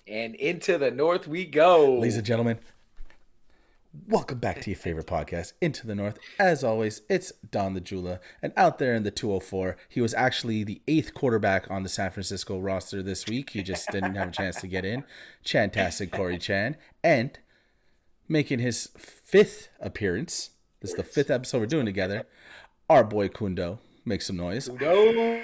And into the north we go. Ladies and gentlemen, welcome back to your favorite podcast, Into the North. As always, it's Don the Jula. And out there in the 204, he was actually the 8th quarterback on the San Francisco roster this week. He just didn't have a chance to get in. Chantastic Corey Chan. And making his 5th appearance, this is the 5th episode we're doing together, our boy Cundo. Make some noise. Cundo.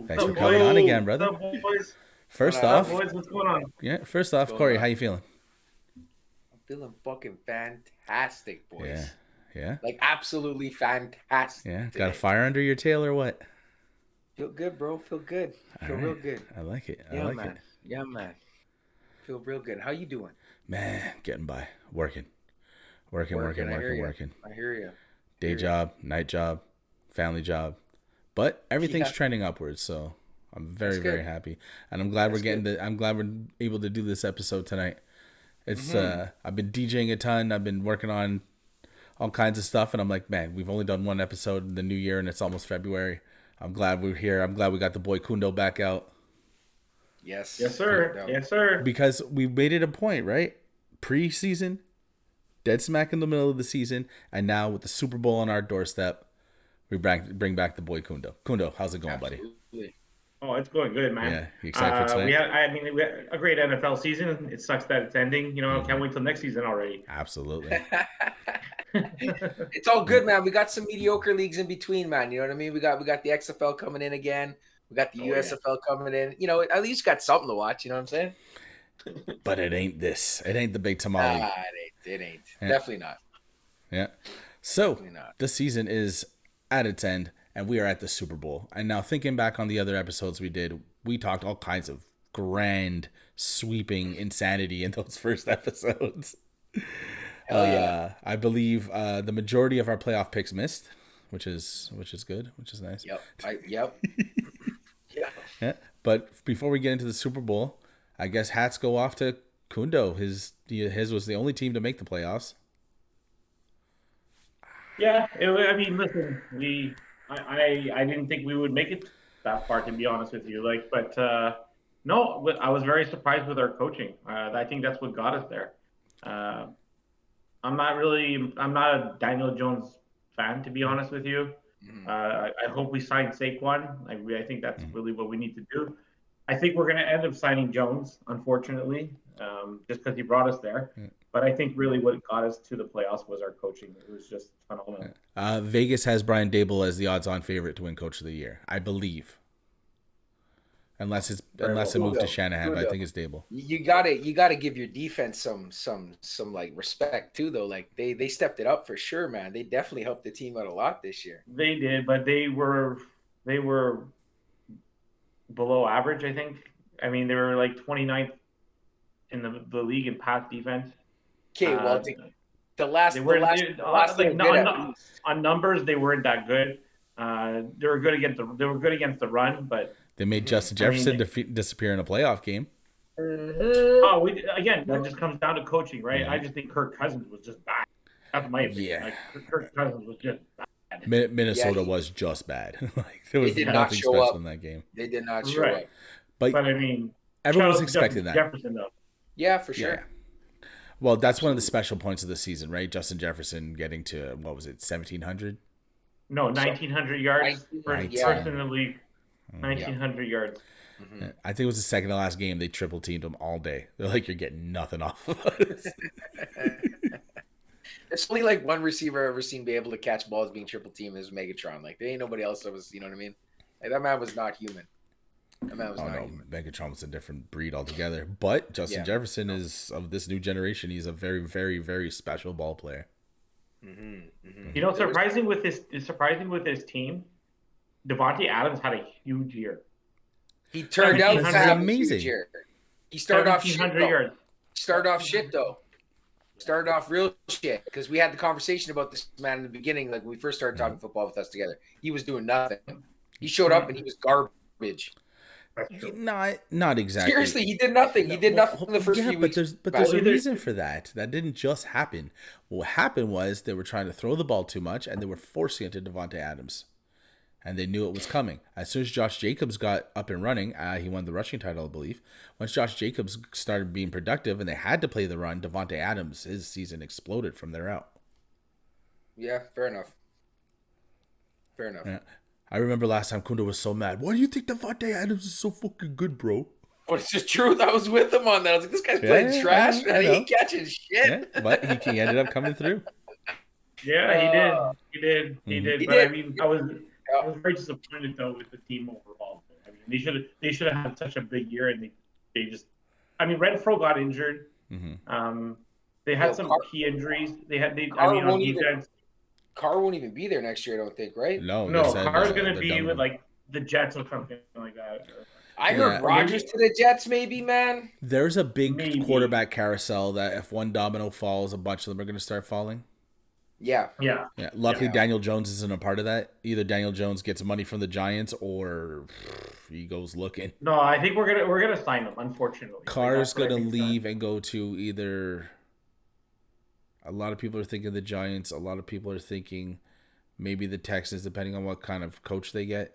Thanks for coming on again, brother. What's up, boys? First off, boys, what's going on? First off, Corey, how you feeling? I'm feeling fucking fantastic, boys. Yeah. Like absolutely fantastic. Yeah. today. Got a fire under your tail or what? Feel good, bro. Feel good. Feel real good. I like it. Yeah, man. Yeah, man. Feel real good. How you doing? Man, getting by. Working. I hear you. Day job, night job, family job. But everything's trending upwards, so I'm very happy. And I'm glad I'm glad we're able to do this episode tonight. It's I've been DJing a ton. I've been working on all kinds of stuff, and I'm like, man, we've only done one episode in the new year and it's almost February. I'm glad we're here. I'm glad we got the boy Cundo back out. Yes, sir. Yes, sir. Because we made it a point, right? Preseason, dead smack in the middle of the season, and now with the Super Bowl on our doorstep, we bring back the boy Cundo. Cundo, how's it going, buddy? Oh, it's going good, man. Yeah, you excited for tonight? We had a great NFL season. It sucks that it's ending. Can't wait till next season already. Absolutely. It's all good, man. We got some mediocre leagues in between, man. You know what I mean? We got the XFL coming in again. We got the USFL coming in. At least got something to watch. You know what I'm saying? But it ain't this. It ain't the big tamale. It ain't. Yeah. Definitely not. Yeah. So the season is at its end, and we are at the Super Bowl. And now thinking back on the other episodes we did, we talked all kinds of grand, sweeping insanity in those first episodes. Hell yeah. I believe the majority of our playoff picks missed, which is good, which is nice. Yep. Yeah. But before we get into the Super Bowl, I guess hats go off to Cundo. His was the only team to make the playoffs. Yeah, listen, I didn't think we would make it that far, to be honest with you. No, I was very surprised with our coaching. I think that's what got us there. I'm not a Daniel Jones fan, to be honest with you. I hope we sign Saquon. I think that's really what we need to do. I think we're going to end up signing Jones, unfortunately, just because he brought us there. But I think really what got us to the playoffs was our coaching. It was just phenomenal. Vegas has Brian Daboll as the odds-on favorite to win Coach of the Year, I believe. Unless it moves to Shanahan, but I think it's Daboll. You gotta give your defense some like respect too, though. Like they stepped it up for sure, man. They definitely helped the team out a lot this year. They did, but they were below average, I think. They were like 29th in the league in pass defense. Okay, well, on numbers they weren't that good. They were good against the run, but they made Justin Jefferson disappear in a playoff game. That just comes down to coaching, right? I just think Kirk Cousins was just bad. That's my opinion. Yeah. Kirk Cousins was just bad. Minnesota was just bad. There was nothing special in that game. They did not show up. But everyone was expecting that. Jefferson, though. Yeah, for sure. Yeah. Well, that's one of the special points of the season, right? Justin Jefferson getting to, 1,700? No, 1,900 yards. First in the league. 1,900 yards. Mm-hmm. I think it was the second to last game. They triple teamed him all day. They're like, you're getting nothing off of us. There's only like one receiver I've ever seen be able to catch balls being triple teamed is Megatron. Like there ain't nobody else that was, you know what I mean? Like that man was not human. Human. Megatron was a different breed altogether. But Justin Jefferson is of this new generation. He's a very, very, very special ball player. Surprising with his team, Devontae Adams had a huge year. He turned out amazing. He started off yards. Started off real shit because we had the conversation about this man in the beginning, like when we first started talking football with us together. He was doing nothing. He showed up and he was garbage. Not exactly. Seriously, he did nothing. He did nothing in the first few weeks. But there's a reason for that. That didn't just happen. What happened was they were trying to throw the ball too much and they were forcing it to Devontae Adams. and they knew it was coming. As soon as Josh Jacobs got up and running, he won the rushing title, I believe. Once Josh Jacobs started being productive and they had to play the run, Devontae Adams, his season exploded from there out. Yeah, fair enough. Yeah. I remember last time Cundo was so mad. Why do you think Devontae Adams is so fucking good, bro? But it's the truth. I was with him on that. I was like, this guy's playing trash, man. He ain't catching shit. Yeah, but he ended up coming through. Yeah, he did. He did. But did. I mean, I was very disappointed though with the team overall. I mean, they should have had such a big year, and they just. I mean, Renfro got injured. Mm-hmm. They had some key injuries. On defense. Carr won't even be there next year, I don't think, right? No, Carr's going to be with like the Jets or something like that. I heard Rodgers to the Jets, maybe, man. There's a big quarterback carousel that if one domino falls, a bunch of them are going to start falling. Yeah. Luckily, Daniel Jones isn't a part of that. Either Daniel Jones gets money from the Giants or he goes looking. No, I think we're gonna sign him. Unfortunately, Carr's going to leave and go to either. A lot of people are thinking the Giants. A lot of people are thinking maybe the Texans, depending on what kind of coach they get.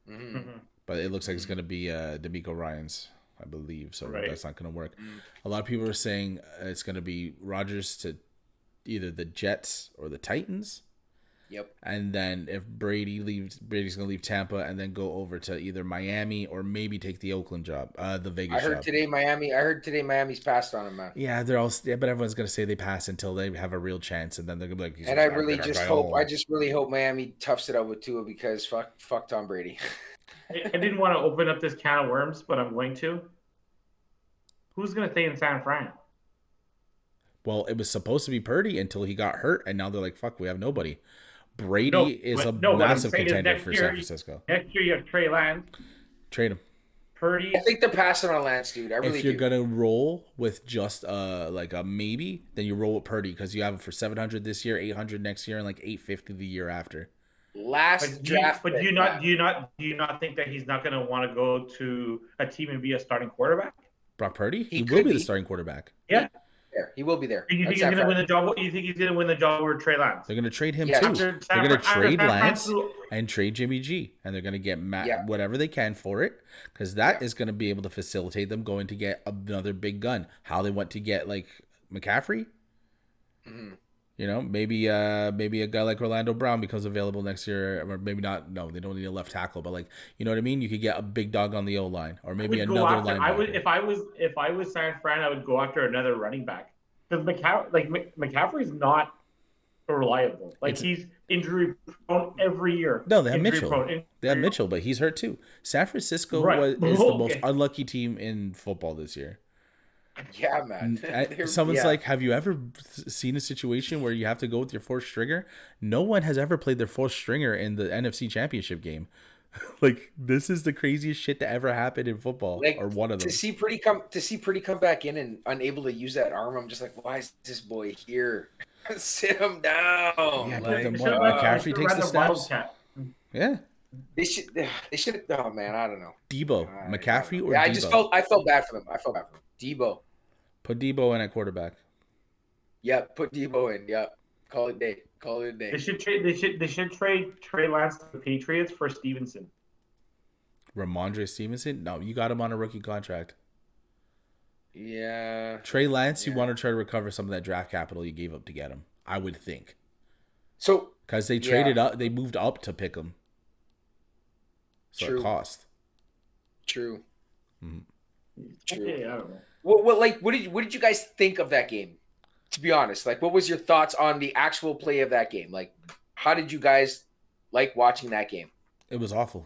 Mm-hmm. But it looks like it's going to be D'Amico Ryans, I believe. So that's not going to work. A lot of people are saying it's going to be Rodgers to either the Jets or the Titans. Yep. And then if Brady leaves, Brady's going to leave Tampa and then go over to either Miami or maybe take the Oakland job, the Vegas job. I heard today Miami's passed on him, man. Yeah, but everyone's going to say they pass until they have a real chance, and then they're going to be like. And I just really hope Miami toughs it out with Tua because fuck Tom Brady. I didn't want to open up this can of worms, but I'm going to. Who's going to stay in San Fran? Well, it was supposed to be Purdy until he got hurt, and now they're like, fuck, we have nobody. Brady is a massive contender for San Francisco. Next year you have Trey Lance. Trade him. Purdy. I think they're passing on Lance, dude. I really do. If you're gonna roll with just like a maybe, then you roll with Purdy because you have him for $700 this year, $800 next year, and like $850 the year after. Draft. But do you not think that he's not gonna want to go to a team and be a starting quarterback? Brock Purdy? He will be the starting quarterback. Yeah. He will be there. You think he's going to win the job? You think he's going to win the job over Trey Lance? They're going to trade him too. They're going to trade Lance and trade Jimmy G, and they're going to get whatever they can for it because that is going to be able to facilitate them going to get another big gun. How they went to get like McCaffrey, you know, maybe a guy like Orlando Brown becomes available next year, or maybe not. No, they don't need a left tackle, but like you know what I mean. You could get a big dog on the O line, or maybe another linebacker. If I was San Fran, I would go after another running back. Because McCaffrey's not reliable. He's injury prone every year. No, they have Mitchell. They have Mitchell, but he's hurt too. San Francisco is the most unlucky team in football this year. Yeah, man. Someone's like, have you ever seen a situation where you have to go with your fourth stringer? No one has ever played their fourth stringer in the NFC Championship game. Like this is the craziest shit that ever happened in football, or one of them. To see Purdy come back in and unable to use that arm, I'm just like, why is this boy here? Sit him down. Yeah, but McCaffrey takes the snaps. Yeah, they should. Oh man, I don't know. Debo, McCaffrey, or Debo? I felt bad for them. Debo. Put Debo in at quarterback. Yep, put Debo in. Yep, call it a day. They should trade Trey Lance to the Patriots for Stevenson. Ramondre Stevenson? No, you got him on a rookie contract. Yeah. Trey Lance, you want to try to recover some of that draft capital you gave up to get him, I would think. So because they traded up, they moved up to pick him. So True. It cost. True. Mm-hmm. True. Yeah, I don't know. What did you guys think of that game? To be honest, like, what was your thoughts on the actual play of that game? Like, how did you guys like watching that game? It was awful.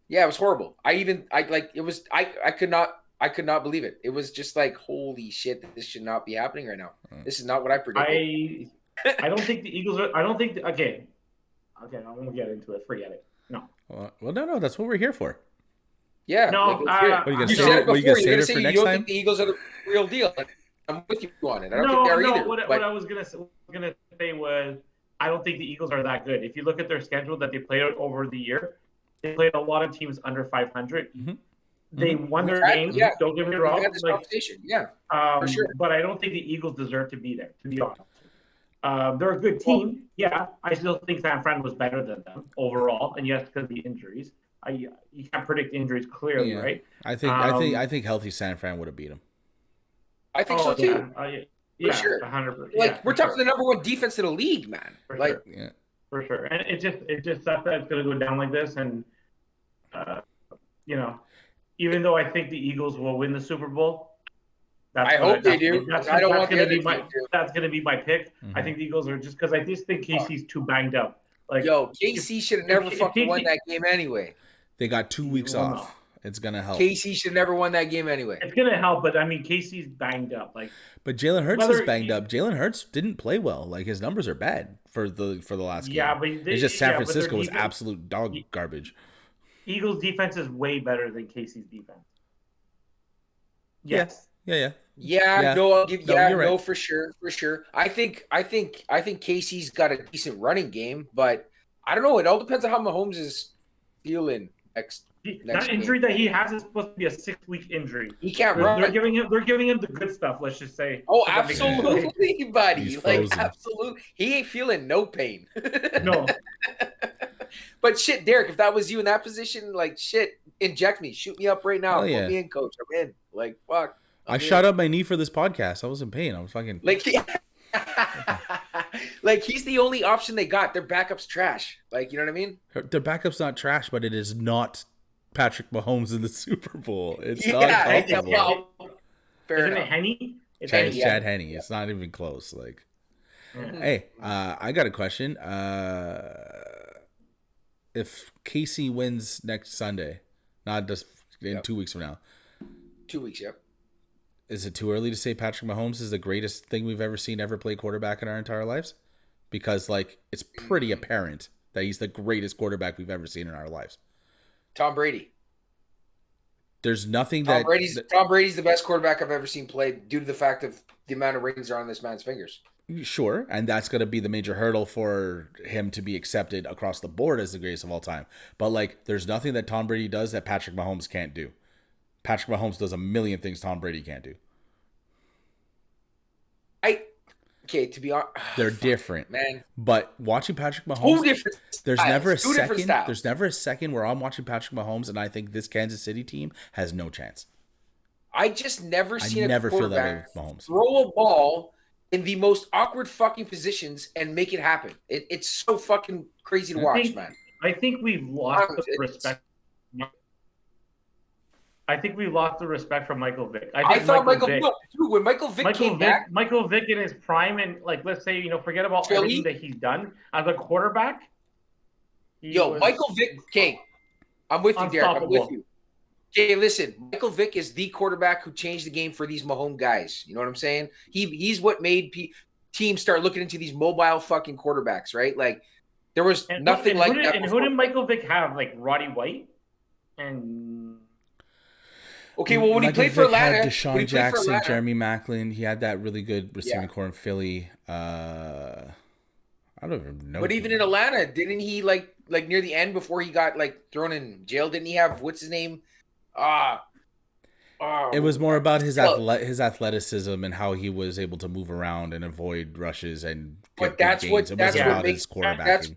Yeah, it was horrible. I could not believe it. It was just like, holy shit, this should not be happening right now. This is not what I predicted. I don't think the Eagles are. I don't think. Okay, I won't get into it. Forget it. No. Well, no. That's what we're here for. Yeah. No. What are you gonna say? You're gonna say you don't think the Eagles are the real deal. I'm with you on it. I don't think they are either. What I was gonna say was I don't think the Eagles are that good. If you look at their schedule that they played over the year, they played a lot of teams under 500. Mm-hmm. They won their games. Yeah. Don't get me wrong. For sure. But I don't think the Eagles deserve to be there. To be honest. They're a good team. Yeah, I still think San Fran was better than them overall, and yes, because of the injuries. You can't predict injuries clearly, Yeah. right? I think healthy San Fran would have beat him. I think so too. Yeah, sure. 100%. Like Yeah, we're talking the number one defense in the league, man. For Like sure. Yeah. For sure. And it just sucks that it's going to go down like this. And you know, even though I think the Eagles will win the Super Bowl, I hope they do. I don't want the other team to. That's going to be my pick. Mhm. I think the Eagles are just because I just think KC's too banged up. Like, yo, KC should have never fucking won that game anyway. They got 2 weeks off. It's gonna help. KC should have never won that game anyway. It's gonna help, but I mean, KC's banged up. Like, but Jalen Hurts is banged up. Jalen Hurts didn't play well. Like his numbers are bad for the last game. Yeah, but it's just San Francisco was absolute dog garbage. Eagles defense is way better than KC's defense. Yes. Yeah. No, I'll give you're right. no, for sure. I think KC's got a decent running game, but I don't know. It all depends on how Mahomes is feeling next that injury game. that he has is supposed to be a 6-week injury. He can't run. They're giving him the good stuff. Let's just say. Oh, absolutely, buddy. Like absolutely, he ain't feeling no pain. No. But shit, Derek, if that was you in that position, like shit, inject me, shoot me up right now, put me in, coach. I'm in. Like fuck. I shot up my knee for this podcast. I was in pain. I was fucking like. Like he's the only option they got. Their backup's trash. Like you know what I mean? Their backup's not trash, but it is not Patrick Mahomes in the Super Bowl. It's not comparable. Isn't it Henny? It's Chad Henne. It's not even close. Like, hey, I got a question. If KC wins next Sunday, not just in 2 weeks from now. 2 weeks, yep. Is it too early to say Patrick Mahomes is the greatest thing we've ever seen ever play quarterback in our entire lives? Because, like, it's pretty apparent that he's the greatest quarterback we've ever seen in our lives. Tom Brady. There's nothing Tom Brady's the best quarterback I've ever seen play due to the fact of the amount of rings are on this man's fingers. Sure, and that's going to be the major hurdle for him to be accepted across the board as the greatest of all time. But, like, there's nothing that Tom Brady does that Patrick Mahomes can't do. Patrick Mahomes does a million things Tom Brady can't do. To be honest, they're different, man. But watching Patrick Mahomes, there's never a second where I'm watching Patrick Mahomes and I think this Kansas City team has no chance. I just never seen a feel that way with Mahomes. Throw a ball in the most awkward fucking positions and make it happen. It's so fucking crazy to watch, man. I think we've lost the respect. I think we lost the respect from Michael Vick. I thought when Michael Vick came back, Michael Vick in his prime, and like let's say forget about everything that he's done as a quarterback. Michael Vick. Okay, I'm with you, Derek. I'm with you. Okay, listen, Michael Vick is the quarterback who changed the game for these Mahomes guys. You know what I'm saying? He's what made teams start looking into these mobile fucking quarterbacks, right? Like there was nothing like that. And who did Michael Vick have? Like Roddy White and. Okay, well, when Michael he played for Atlanta, had Deshaun Jackson, Jeremy Maclin, he had that really good receiving core in Philly. I don't even know. But even in Atlanta, didn't he like near the end before he got like thrown in jail? Didn't he have what's his name? It was more about his athleticism and how he was able to move around and avoid rushes and get that's gains. what it wasn't about his quarterbacking.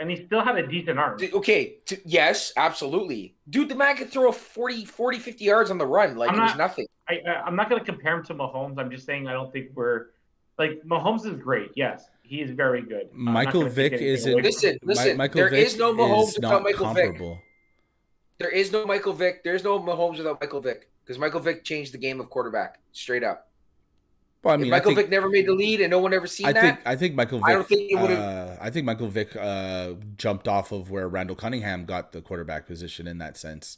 And he still had a decent arm. Okay, yes, absolutely. Dude, the man could throw 40, 50 yards on the run. Like, it was nothing. I'm not going to compare him to Mahomes. I'm just saying I don't think we're – like, Mahomes is great. Yes, he is very good. Michael Vick isn't – Listen. There is no Mahomes without Michael Vick. There is no Michael Vick. There's no Mahomes without Michael Vick. Because Michael Vick changed the game of quarterback. Straight up. Well, I mean, Michael Vick never made the lead, and no one ever seen that. I think Michael Vick. I don't think it would have. I think Michael Vick jumped off of where Randall Cunningham got the quarterback position in that sense.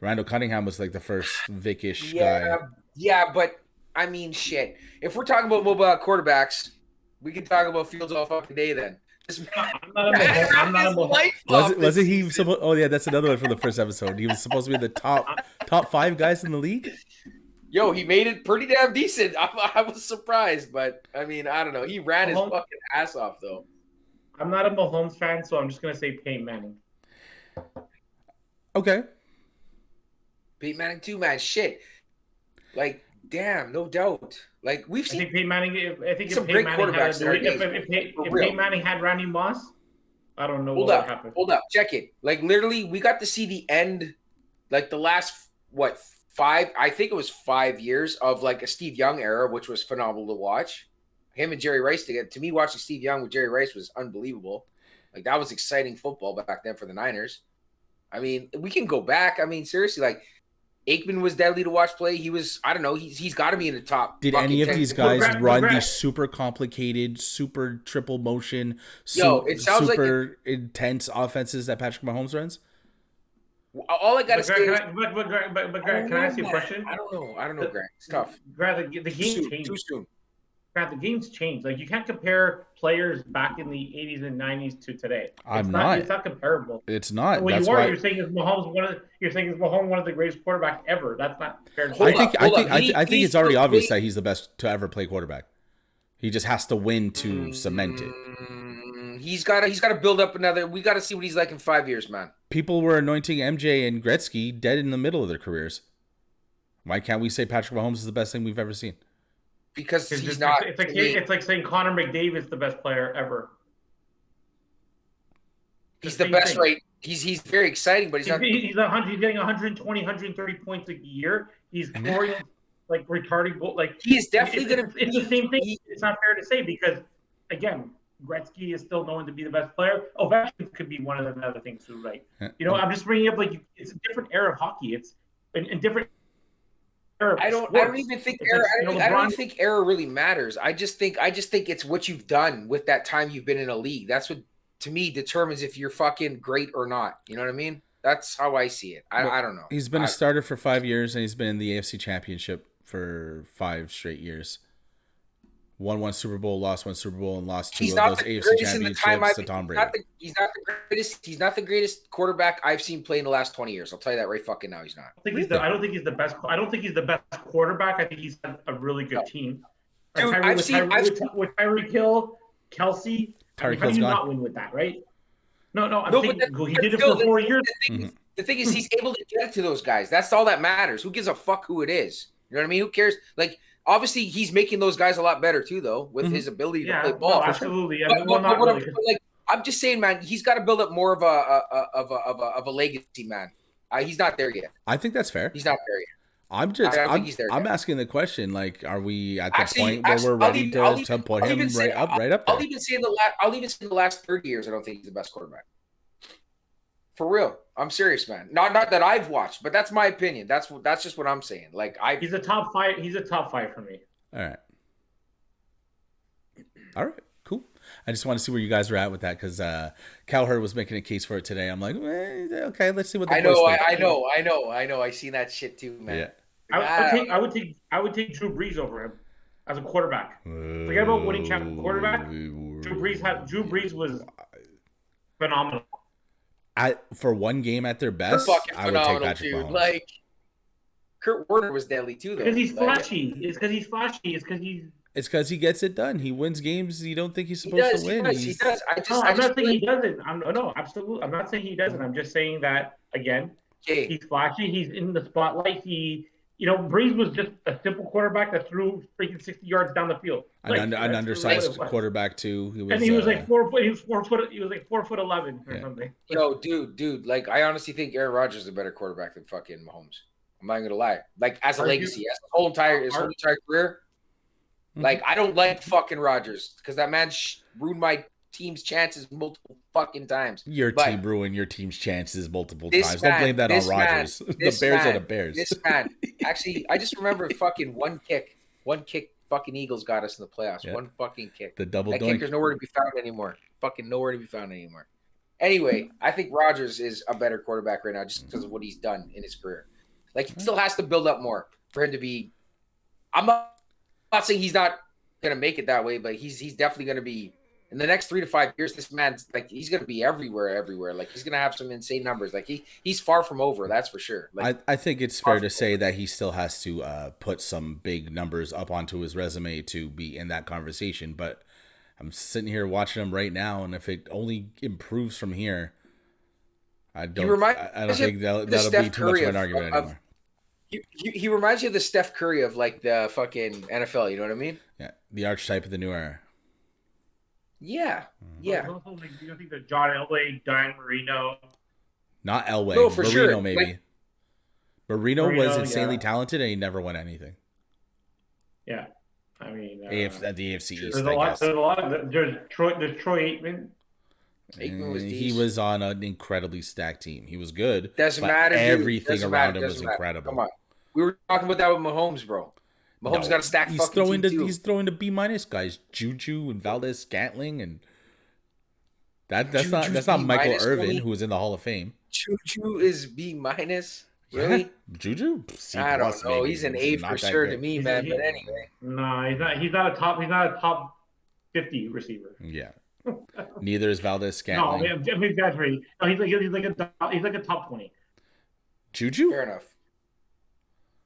Randall Cunningham was like the first Vick-ish guy. Yeah, but I mean, shit. If we're talking about mobile quarterbacks, we can talk about Fields all fucking day then. I'm not a Mahomes. Wasn't he supposed? Oh yeah, that's another one from the first episode. He was supposed to be the top 5 guys in the league. Yo, he made it pretty damn decent. I was surprised, but I mean, I don't know. He ran his fucking ass off, though. I'm not a Mahomes fan, so I'm just gonna say Peyton Manning. Okay. Peyton Manning too, man. Shit. Like Damn, no doubt. Like we've I seen think Peyton Manning. I think some if Peyton great Manning quarterbacks in our days. if For Peyton real. Manning had Randy Moss, I don't know Hold what would up, happen. hold up, check it. Like literally, we got to see the end, like the last what 5? I think it was 5 years of like a Steve Young era, which was phenomenal to watch. Him and Jerry Rice together. To me, watching Steve Young with Jerry Rice was unbelievable. Like that was exciting football back then for the Niners. I mean, we can go back. I mean, seriously, like Aikman was deadly to watch play. He was, I don't know, he's got to be in the top. Did fucking any of 10. these guys run McGrath. these super complicated, super triple motion, Yo, it sounds super intense offenses that Patrick Mahomes runs? All I gotta say is, Can I ask you a question? I don't know, Grant. It's tough. Grant, the game changed. Too soon. Grant, the game's changed. Like you can't compare players back in the 80s and 90s to today. I'm not. It's not comparable. It's not. What That's you are, why you're saying is Mahomes one of the greatest quarterbacks ever. That's not fair. I think it's already obvious that he's the best to ever play quarterback. He just has to win to cement it. He's got to build up another. We got to see what he's like in 5 years, man. People were anointing MJ and Gretzky dead in the middle of their careers. Why can't we say Patrick Mahomes is the best thing we've ever seen? Because he's not. It's like saying Connor McDavid is the best player ever. He's the best, thing. Right? He's very exciting, but he's not. He's getting 120, 130 points a year. He's scoring like retarded goal. Like he is definitely going to. It's the same thing. It's not fair to say because again, Gretzky is still known to be the best player. Ovechkin could be one of the other things too, right? You know, I'm just bringing up like it's a different era of hockey. It's in different. I don't even think era. I don't think era really matters. I just think it's what you've done with that time you've been in a league. That's what to me determines if you're fucking great or not. You know what I mean? That's how I see it. I don't know. He's been a starter for 5 years and he's been in the AFC Championship for 5 straight years. Won 1 Super Bowl, lost 1 Super Bowl, and lost 2 of those AFC championships to Tom Brady. He's not the greatest. He's not the greatest quarterback I've seen play in the last 20 years. I'll tell you that right fucking now. He's not. I don't think he's the best. I don't think he's the best quarterback. I think he's a really good team. Dude, with Tyreek Hill, Kelsey. How do you not win with that, right? No. I'm saying he did it for 4 years. The thing is, he's able to get it to those guys. That's all that matters. Who gives a fuck who it is? You know what I mean? Who cares? Like. Obviously, he's making those guys a lot better too, though, with his ability to play ball. No, absolutely. I'm just saying, man, he's got to build up more of a legacy, man. He's not there yet. I think that's fair. He's not there yet. I'm asking the question, like, are we at the point where we're ready to put him right up there? I'll even say in the last 30 years, I don't think he's the best quarterback. For real, I'm serious, man. Not that I've watched, but that's my opinion. That's just what I'm saying. Like he's a top 5. He's a top 5 for me. All right, cool. I just want to see where you guys are at with that because Cowherd was making a case for it today. I'm like, okay, let's see what the I know. I seen that shit too, man. Yeah. I would take Drew Brees over him as a quarterback. Forget about winning champion quarterback. Drew Brees was phenomenal. For one game at their best, I would take Patrick Mahomes. Like Kurt Warner was deadly too, though. Because he's flashy. It's because he gets it done. He wins games you don't think he's supposed to win. He does. I'm not saying he doesn't. Absolutely. I'm not saying he doesn't. I'm just saying that again. He's flashy. He's in the spotlight. Brees was just a simple quarterback that threw freaking 60 yards down the field. An undersized quarterback too. He was like 4 foot. He was 4 foot. He was like 4'11" or something. Yo, dude. Like I honestly think Aaron Rodgers is a better quarterback than fucking Mahomes. I'm not gonna lie. Like as a legacy, as his whole entire career. Like I don't like fucking Rodgers because that man ruined my team's chances multiple fucking times. Your team ruined your team's chances multiple times. Don't blame that on Rodgers. The Bears are the Bears. This man, actually, I just remember fucking one kick. Fucking Eagles got us in the playoffs. Yeah. One fucking kick. The double that doink. Kicker's nowhere to be found anymore. Fucking nowhere to be found anymore. Anyway, I think Rodgers is a better quarterback right now just because of what he's done in his career. Like he still has to build up more for him to be. I'm not saying he's not gonna make it that way, but he's definitely gonna be in the next 3 to 5 years. This man's like he's gonna be everywhere. Like he's gonna have some insane numbers. Like he's far from over. That's for sure. Like I think it's fair to say that he still has to put some big numbers up onto his resume to be in that conversation. But I'm sitting here watching him right now, and if it only improves from here, I don't think that'll be too much of an argument anymore. He reminds you of the Steph Curry of like the fucking NFL. You know what I mean? Yeah, the archetype of the new era. Yeah, Yeah. Also, like, you don't think that John Elway, Dan Marino. Not Elway. No, for Marino, sure. maybe. Like, Marino was insanely talented, and he never won anything. Yeah, I mean, at the AFC East. There's a lot of there's Troy Aikman. Aikman was he was on an incredibly stacked team. He was good. Doesn't matter. Everything around him was incredible. Come on, we were talking about that with Mahomes, bro. Mahomes got a stacked fucking team too. He's throwing to B- guys, Juju and Valdez Scantling, and that's not Michael Irvin, who was in the Hall of Fame. Juju is B-. Really? Yeah. Juju? C+, I don't know. maybe. He's an A for sure to me, man. But anyway, no, he's not a top 50 receiver. Yeah. Neither is Valdez Scantling. No, I mean that's right. No, he's like a top 20. Juju? Fair enough.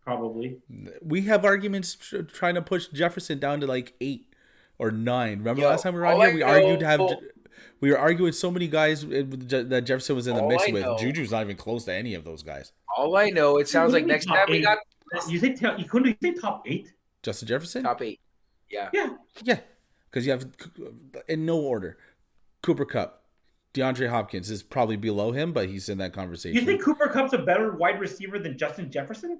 Probably. We have arguments trying to push Jefferson down to like 8 or 9. Remember last time we were on here? We were arguing so many guys that Jefferson was in the mix with. Juju's not even close to any of those guys. All I know, it sounds like next time we got. You couldn't say top 8? Justin Jefferson? Top 8. Yeah. Yeah. Because you have, in no order, Cooper Kupp. DeAndre Hopkins is probably below him, but he's in that conversation. You think Cooper Kupp's a better wide receiver than Justin Jefferson?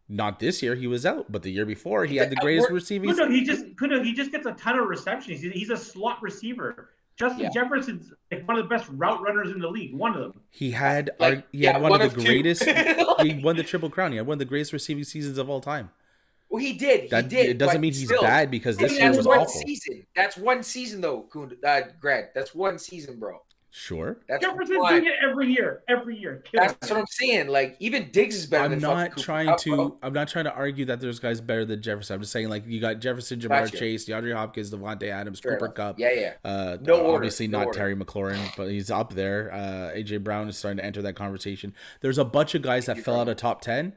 Not this year. He was out, but the year before he had the greatest receiving. No, he just gets a ton of receptions. He's a slot receiver. Justin Jefferson's like one of the best route runners in the league. One of them. He had one of the greatest. He won the Triple Crown. He had one of the greatest receiving seasons of all time. Well, he did. It doesn't mean he's bad because this year was awful. That's one season, though, Grant. That's one season, bro. Sure. Jefferson's doing it every year. That's what I'm saying. Like, even Diggs is better than I'm not trying to argue that there's guys better than Jefferson. I'm just saying, like, you got Jefferson, Jamar Chase, DeAndre Hopkins, Devontae Adams, Cooper Kupp. Yeah. Obviously not Terry McLaurin, but he's up there. AJ Brown is starting to enter that conversation. There's a bunch of guys that fell out of top 10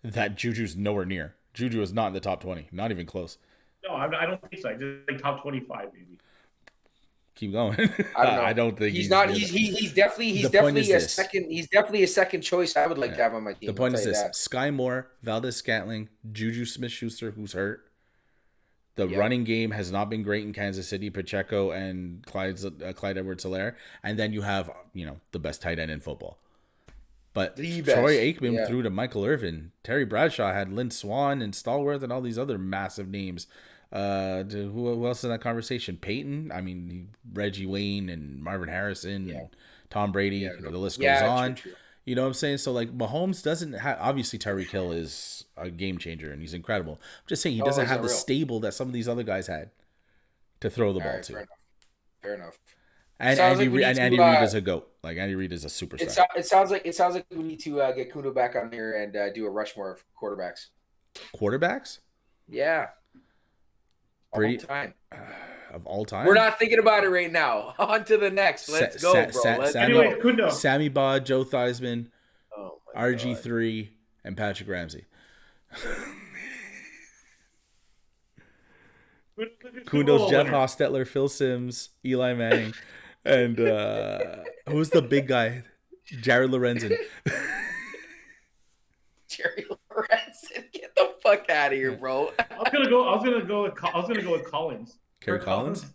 that Juju's nowhere near. Juju is not in the top 20. Not even close. No, I don't think so. I just think top 25, maybe. Keep going. I don't think he's not. He's definitely a second. He's definitely a second choice. I would like to have on my team. The point is this: Sky Moore, Valdez Scantling, Juju Smith-Schuster, who's hurt. The running game has not been great in Kansas City. Pacheco and Clyde Edwards-Helaire, and then you have the best tight end in football. But Troy Aikman threw to Michael Irvin. Terry Bradshaw had Lynn Swann and Stallworth and all these other massive names. Who else in that conversation? Peyton. I mean, Reggie Wayne and Marvin Harrison and Tom Brady. The list goes on. True. You know what I'm saying? So like Mahomes doesn't have. Obviously, Tyreek Hill is a game changer and he's incredible. I'm just saying he doesn't have the stable that some of these other guys had to throw the ball to. Fair enough. And Andy Reid is a GOAT. Like Andy Reid is a superstar. It sounds like we need to get Cundo back on here and do a Rushmore of quarterbacks. Quarterbacks? Yeah. Brady, of all time? We're not thinking about it right now. On to the next. Let's go, bro. Anyway, Cundo. Sammy Baugh, Joe Theismann, RG3, and Patrick Ramsey. Kundo's Jeff Hostetler, Phil Simms, Eli Manning, and who's the big guy? Jared Lorenzen. Jerry Lorenzen, get the fuck out of here, bro. I was gonna go with Collins. Kerry Collins?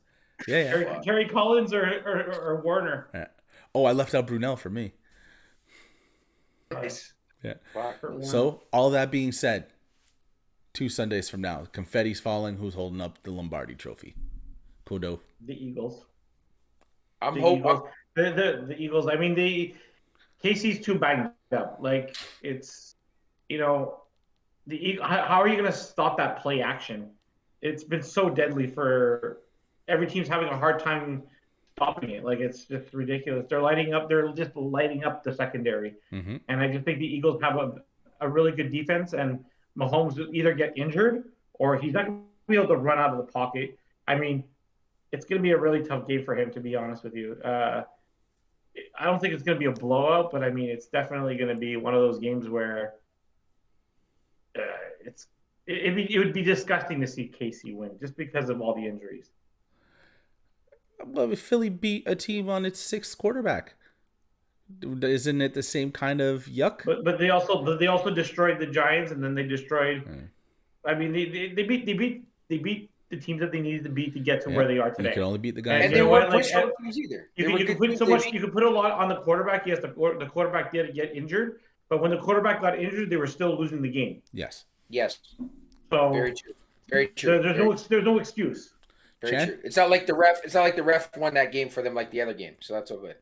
Yeah. Kerry Collins or Warner. Yeah. Oh, I left out Brunel for me. Nice. Yeah. So all that being said, 2 Sundays from now, confetti's falling. Who's holding up the Lombardi Trophy? Kudo. The Eagles. I'm hoping the Eagles. I mean, KC's too banged up. Like it's. How are you going to stop that play action? It's been so deadly for every team's having a hard time stopping it. Like it's just ridiculous. They're just lighting up the secondary. Mm-hmm. And I just think the Eagles have a really good defense, and Mahomes will either get injured or he's not going to be able to run out of the pocket. I mean, it's going to be a really tough game for him, to be honest with you. I don't think it's going to be a blowout, but I mean, it's definitely going to be one of those games where it would be disgusting to see KC win just because of all the injuries. But Philly beat a team on its 6th quarterback. Isn't it the same kind of yuck? But they also destroyed the Giants, and then they destroyed. I mean, they beat the teams that they needed to beat to get to where they are today. You can only beat the guys. And they weren't pushover teams either. You can put so much. You can put a lot on the quarterback. Yes, the quarterback did get injured, but when the quarterback got injured, they were still losing the game. Yes. So very true. Very true. There's no excuse. Very true. It's not like the ref won that game for them like the other game. So that's all good.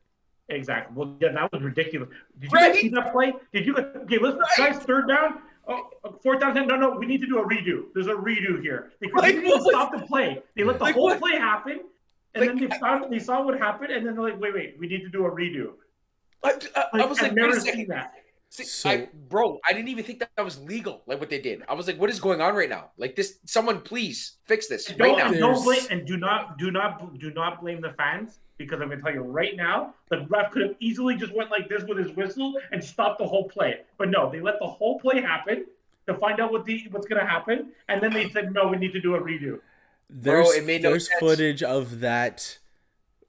Exactly. Well, yeah, that was ridiculous. Did you guys see that play? Guys, third down. Oh, fourth down. No, we need to do a redo. There's a redo here. They couldn't stop the play. They let the whole play happen, and then they saw what happened, and then they're like, wait, we need to do a redo. I was like, never seen that. I didn't even think that was legal, like what they did. I was like, what is going on right now? Like this, someone please fix this right now. Don't blame, and do not blame the fans, because I'm going to tell you right now, the ref could have easily just went like this with his whistle and stopped the whole play. But no, they let the whole play happen to find out what's going to happen, and then they said, no, we need to do a redo. There's footage of that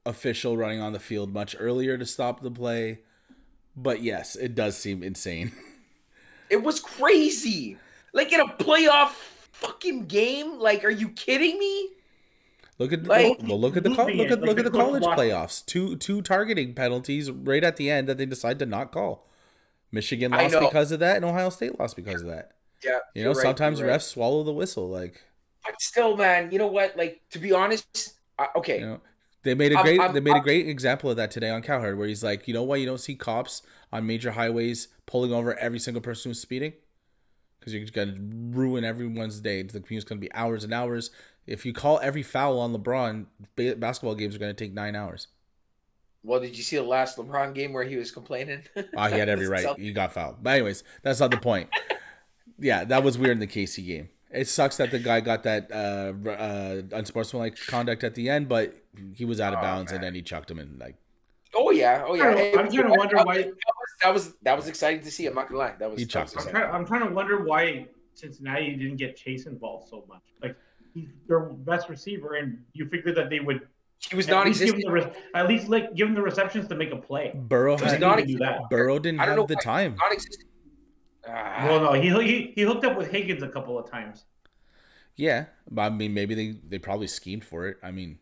official running on the field much earlier to stop the play. But yes, it does seem insane. It was crazy. Like in a playoff fucking game. Like, are you kidding me? Look at the college playoffs. Two targeting penalties right at the end that they decide to not call. Michigan lost because of that, and Ohio State lost because of that. Yeah, sometimes refs swallow the whistle. Like, but still, man, you know what? Like, to be honest, okay. They made a great example of that today on Cowherd, where he's like, you know why you don't see cops on major highways pulling over every single person who's speeding? Because you're going to ruin everyone's day. The commute's going to be hours and hours. If you call every foul on LeBron, basketball games are going to take 9 hours. Well, did you see the last LeBron game where he was complaining? He had every right. He got fouled. But anyways, that's not the point. Yeah, that was weird in the KC game. It sucks that the guy got that unsportsmanlike conduct at the end, but he was out of bounds, and then he chucked him in like. Oh yeah. I'm trying to wonder why. That was exciting to see. I'm not gonna lie. I'm trying to wonder why Cincinnati didn't get Chase involved so much. Like, he's their best receiver, and you figured that they would. He was non-existent. At least give him the receptions to make a play. Burrow didn't have the time. Non-existent. Well, no, he hooked up with Higgins a couple of times. Yeah, but I mean, maybe they probably schemed for it. I mean,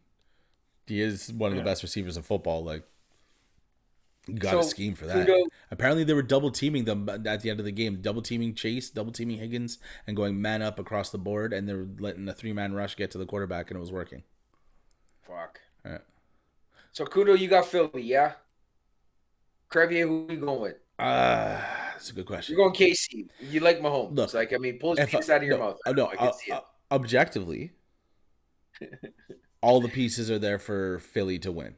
he is one of the best receivers in football. Like, you got to scheme for that. Apparently, they were double teaming them at the end of the game, double teaming Chase, double teaming Higgins, and going man up across the board, and they were letting a 3-man rush get to the quarterback, and it was working. Fuck. Yeah. So Cundo, you got Philly, yeah? Crevier, who are you going with? That's a good question. You're going KC. You like Mahomes. Look, like, I mean, pull his penis out of your mouth. Objectively, all the pieces are there for Philly to win.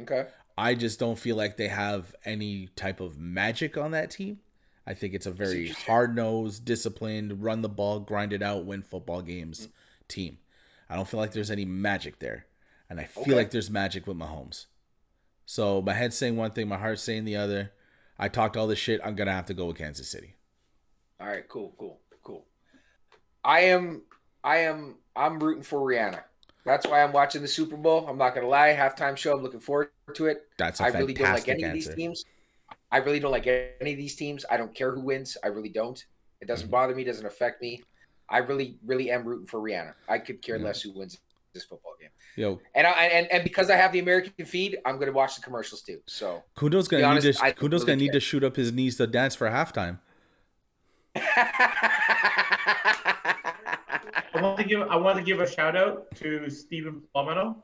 Okay. I just don't feel like they have any type of magic on that team. I think it's a very hard-nosed, disciplined, run the ball, grind it out, win football games team. I don't feel like there's any magic there. And I feel like there's magic with Mahomes. So my head's saying one thing, my heart's saying the other. I talked all this shit. I'm going to have to go with Kansas City. All right, cool. I'm rooting for Rihanna. That's why I'm watching the Super Bowl. I'm not going to lie. Halftime show, I'm looking forward to it. That's a fantastic really don't like any of these teams. I really don't like any of these teams. I don't care who wins. I really don't. It doesn't bother me. It doesn't affect me. I really, really am rooting for Rihanna. I could care less who wins this football game. And because I have the American feed, I'm going to watch the commercials too. So Kundo's going to need to shoot up his knees to dance for halftime. I want to give a shout out to Steven Plomino.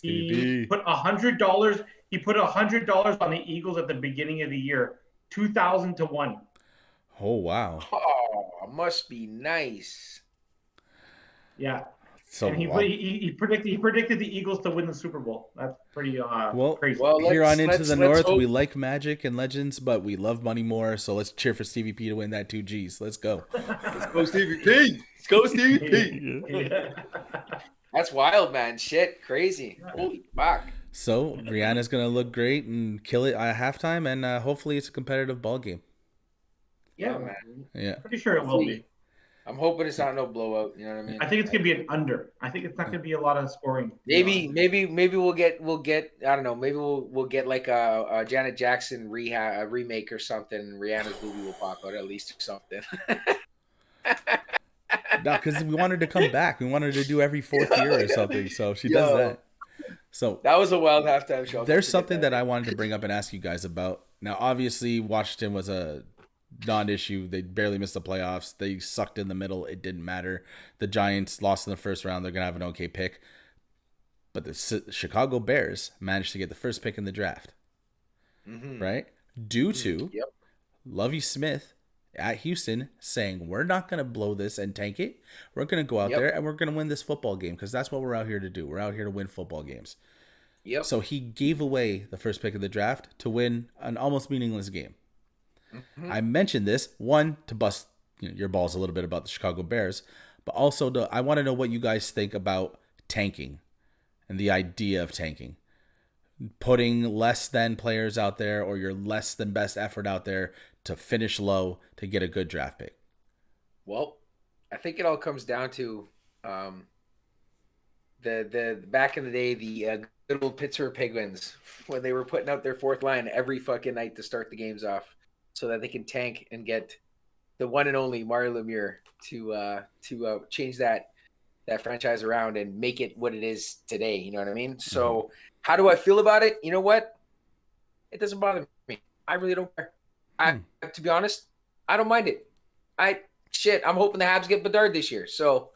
He put $100. He put $100 on the Eagles at the beginning of the year, 2,000 to 1. Oh wow! Oh, must be nice. Yeah. So and he predicted the Eagles to win the Super Bowl. That's pretty crazy. Well, here on into the North, we like magic and legends, but we love money more. So let's cheer for Stevie P to win that 2 Gs. Let's go. Let's go Stevie P. Let's go Stevie P. Yeah. That's wild, man. Shit, crazy. Holy fuck. So Rihanna's gonna look great and kill it at halftime, and hopefully it's a competitive ball game. Yeah, man. Yeah. Pretty sure it will be. I'm hoping it's not no blowout. You know what I mean? I think it's gonna be an under. I think it's not gonna be a lot of scoring. Maybe we'll get I don't know. Maybe we'll get like a Janet Jackson remake or something. Rihanna's movie will pop out at least or something. No, because we wanted to come back. We wanted to do every fourth year or something. So she does that. So that was a wild halftime show. There's something that I wanted to bring up and ask you guys about. Now, obviously, Washington was a non-issue. They barely missed the playoffs. They sucked in the middle. It didn't matter. The Giants lost in the first round. They're going to have an okay pick. But the Chicago Bears managed to get the first pick in the draft. Right? Due to Lovie Smith at Houston saying, we're not going to blow this and tank it. We're going to go out there and we're going to win this football game because that's what we're out here to do. We're out here to win football games. So he gave away the first pick of the draft to win an almost meaningless game. I mentioned this, one, to bust your balls a little bit about the Chicago Bears, but also I want to know what you guys think about tanking and the idea of tanking. Putting less than players out there or your less than best effort out there to finish low to get a good draft pick. Well, I think it all comes down to the back in the day, the good old Pittsburgh Penguins, when they were putting out their fourth line every fucking night to start the games off so that they can tank and get the one and only Mario Lemieux to change that franchise around and make it what it is today. You know what I mean? So how do I feel about it? You know what? It doesn't bother me. I really don't care. To be honest, I don't mind it. I'm hoping the Habs get Bedard this year. So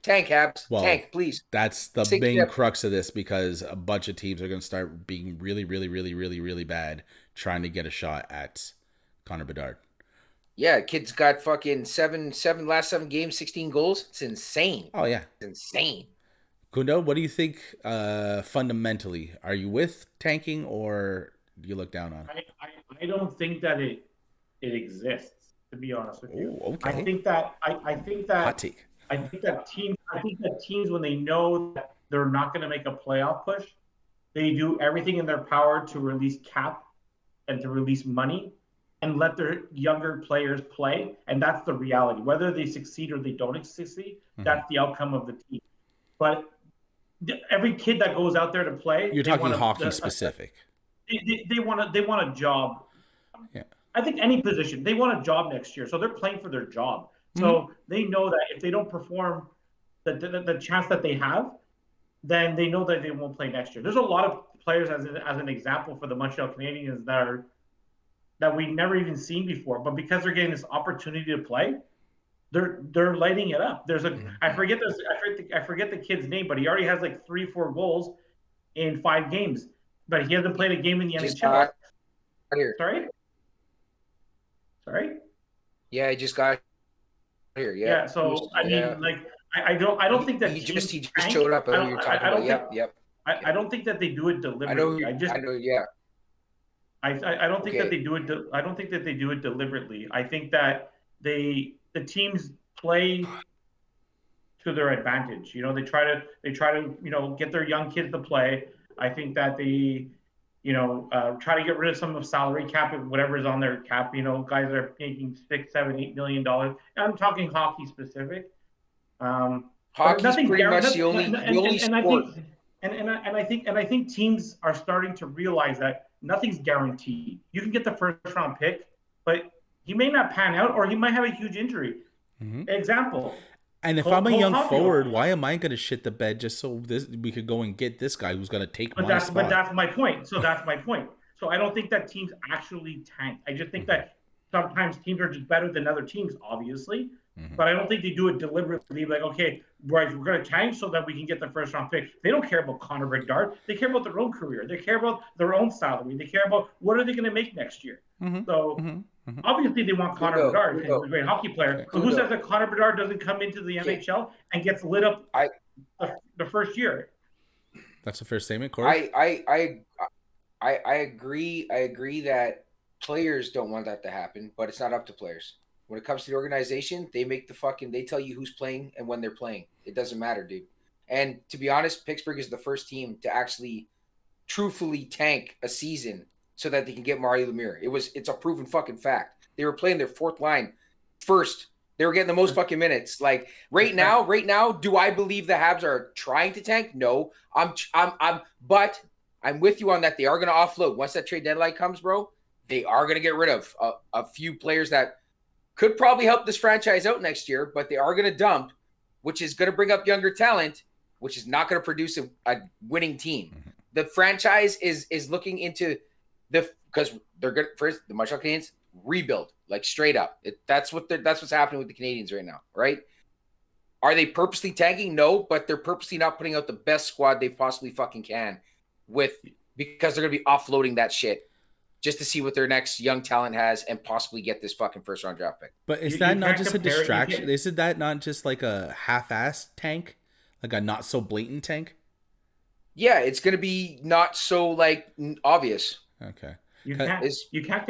tank, Habs. Tank, please. That's the main crux of this because a bunch of teams are going to start being really, really, really, really, really bad trying to get a shot at Connor Bedard. Yeah, kid's got fucking last seven games, 16 goals. It's insane. Oh, yeah. It's insane. Cundo, what do you think fundamentally? Are you with tanking or do you look down on it? I don't think that it exists, to be honest with you. Oh, okay. I think that hot take. I think that teams when they know that they're not going to make a playoff push, they do everything in their power to release cap and to release money and let their younger players play. And that's the reality. Whether they succeed or they don't succeed, that's the outcome of the team. But every kid that goes out there to play, you're talking hockey specific. They want a job. Yeah. I think any position, they want a job next year. So they're playing for their job. So they know that if they don't perform the chance that they have, then they know that they won't play next year. There's a lot of players, as an example, for the Montreal Canadiens that we've never even seen before. But because they're getting this opportunity to play, they're lighting it up. There's I forget the kid's name, but he already has like 3-4 goals in 5 games. But he hasn't played a game in the NHL. Sorry? Yeah, he just got here. Yeah. So I mean, like, I don't think that he just showed up. I don't think that they do it deliberately. I don't think that they do it. I don't think that they do it deliberately. I think that the teams play to their advantage. You know, they try to get their young kids to play. I think that they try to get rid of some of the salary cap, whatever is on their cap. You know, guys that are making $6, $7, $8 million. I'm talking hockey specific. Hockey's pretty much the only sport. I think teams are starting to realize that nothing's guaranteed. You can get the first round pick, but he may not pan out, or he might have a huge injury. Example. And if I'm a young forward, why am I going to shit the bed just so we could go and get this guy who's going to take my spot? But that's my point. So I don't think that teams actually tank. I just think that sometimes teams are just better than other teams, obviously. But I don't think they do it deliberately. Like, okay, we're going to tank so that we can get the first round pick. They don't care about Connor Bedard. They care about their own career. They care about their own salary. They care about what are they going to make next year. Obviously they want Connor Bedard. He's a great hockey player. So who says that Connor Bedard doesn't come into the NHL and gets lit up the first year? That's a fair statement, Corey. I agree. I agree that players don't want that to happen, but it's not up to players. When it comes to the organization, they tell you who's playing and when they're playing. It doesn't matter, dude. And to be honest, Pittsburgh is the first team to actually truthfully tank a season so that they can get Mario Lemieux. It's a proven fucking fact. They were playing their fourth line first They were getting the most fucking minutes. Like right now, do I believe the Habs are trying to tank? No. But I'm with you on that. They are going to offload once that trade deadline comes, bro. They are going to get rid of a few players that could probably help this franchise out next year, but they are going to dump, which is going to bring up younger talent, which is not going to produce a winning team. Mm-hmm. The franchise is looking into because they're good first. The Montreal Canadiens rebuild, like straight up. That's what's happening with the Canadiens right now, right? Are they purposely tanking? No, but they're purposely not putting out the best squad they possibly fucking can because they're gonna be offloading that shit just to see what their next young talent has and possibly get this fucking first round draft pick. But is that not just a distraction? Isn't that not just like a half-assed tank, like a not so blatant tank? Yeah, it's gonna be not so like obvious. Okay. You can't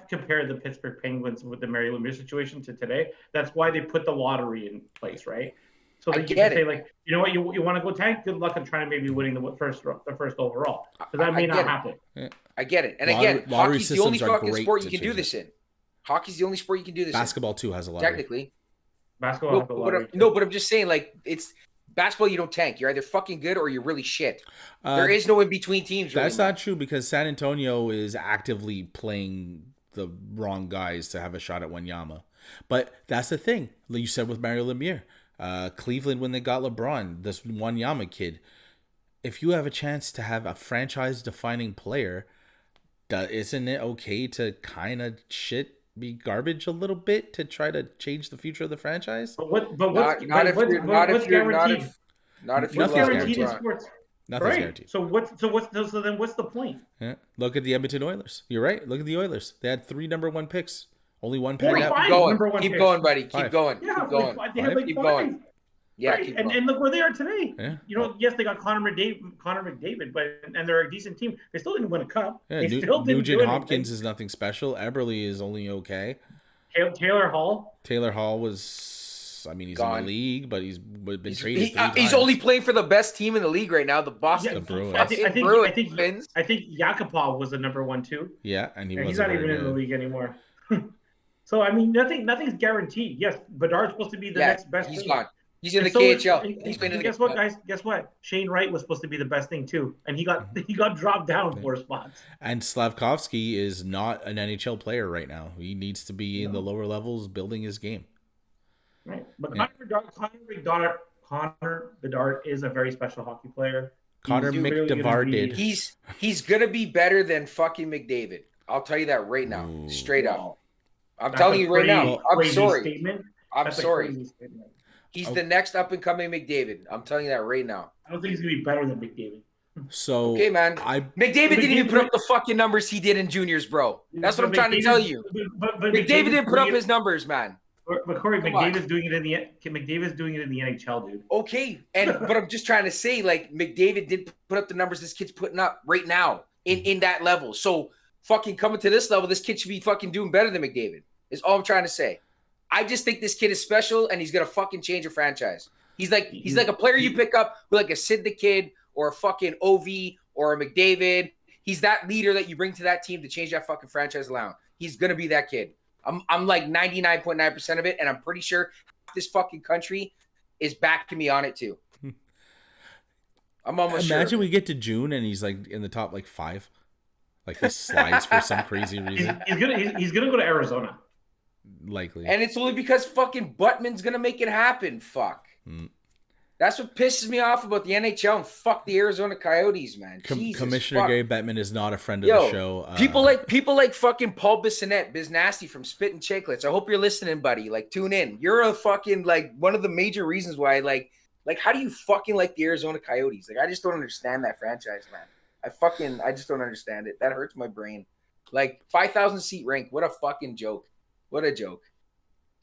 compare the Pittsburgh Penguins with the Mario Lemieux situation to today. That's why they put the lottery in place, right? So that you can say, like, you know what, you want to go tank? Good luck on trying to maybe winning the first overall, because that may not happen. Yeah. I get it, and again, hockey's the only fucking sport you can do this in. Hockey's the only sport you can do this. Basketball too has a lottery. Technically, basketball has a lottery. But I'm just saying, like, it's. Basketball, you don't tank. You're either fucking good or you're really shit. There is no in-between teams. That's not true, because San Antonio is actively playing the wrong guys to have a shot at Wanyama. But that's the thing. Like you said with Mario Lemieux. Cleveland, when they got LeBron, this Wanyama kid. If you have a chance to have a franchise-defining player, isn't it okay to kind of be garbage a little bit to try to change the future of the franchise? What's guaranteed? Nothing's guaranteed in sports. Nothing's guaranteed. So what's the point? Yeah. Look at the Edmonton Oilers. You're right. Look at the Oilers. They had 3 number 1 picks. Only 1 pick. Keep going, buddy. Keep going. Yeah, keep going. Yeah, right. And look where they are today. Yeah. You know, yes, they got Connor McDavid, and they're a decent team. They still didn't win a cup. Yeah, Nugent Hopkins is nothing special. Eberle is only okay. Taylor Hall was, I mean, he's in the league, but he's been traded 3 times. He's only playing for the best team in the league right now, the Boston Bruins. I think Yakupov was the number 1 too. Yeah, and he's not even in the league anymore. So I mean, nothing's guaranteed. Yes, Bedard's supposed to be the next best. He's gone. He's in the KHL. He's been in guess what, guys? Guess what? Shane Wright was supposed to be the best thing too, and he got dropped down 4 spots. And Slavkovsky is not an NHL player right now. He needs to be in the lower levels, building his game. Right, but Connor Bedard is a very special hockey player. Connor McDavid. He's gonna be better than fucking McDavid. I'll tell you that right now, straight up. I'm telling you right now. I'm sorry. I'm sorry. He's the next up and coming McDavid. I'm telling you that right now. I don't think he's gonna be better than McDavid. So okay, man. McDavid didn't even put up the fucking numbers he did in juniors, bro. That's what I'm trying to tell you. But McDavid didn't put up his numbers, man. But Corey, McDavid's doing it in the NHL, dude. Okay, but I'm just trying to say, like, McDavid didn't put up the numbers this kid's putting up right now in that level. So fucking coming to this level, this kid should be fucking doing better than McDavid. Is all I'm trying to say. I just think this kid is special, and he's gonna fucking change a franchise. He's like a player you pick up with like a Sid the Kid or a fucking OV or a McDavid. He's that leader that you bring to that team to change that fucking franchise around. He's gonna be that kid. I'm like 99.9% of it, and I'm pretty sure this fucking country is backing me on it too. I'm almost sure. Imagine we get to June and he's like in the top like 5. Like he slides for some crazy reason. He's gonna go to Arizona. Likely. And it's only because fucking Buttman's gonna make it happen. Fuck. That's what pisses me off about the NHL and fuck the Arizona Coyotes, man. Commissioner Gary Bettman is not a friend of the show. People like fucking Paul Bissonnette, Biz Nasty from Spit and Chicklets. I hope you're listening, buddy. Like, tune in. You're a fucking like one of the major reasons why like how do you fucking like the Arizona Coyotes? Like, I just don't understand that franchise, man. I just don't understand it. That hurts my brain. Like 5,000 seat rink. What a fucking joke. What a joke.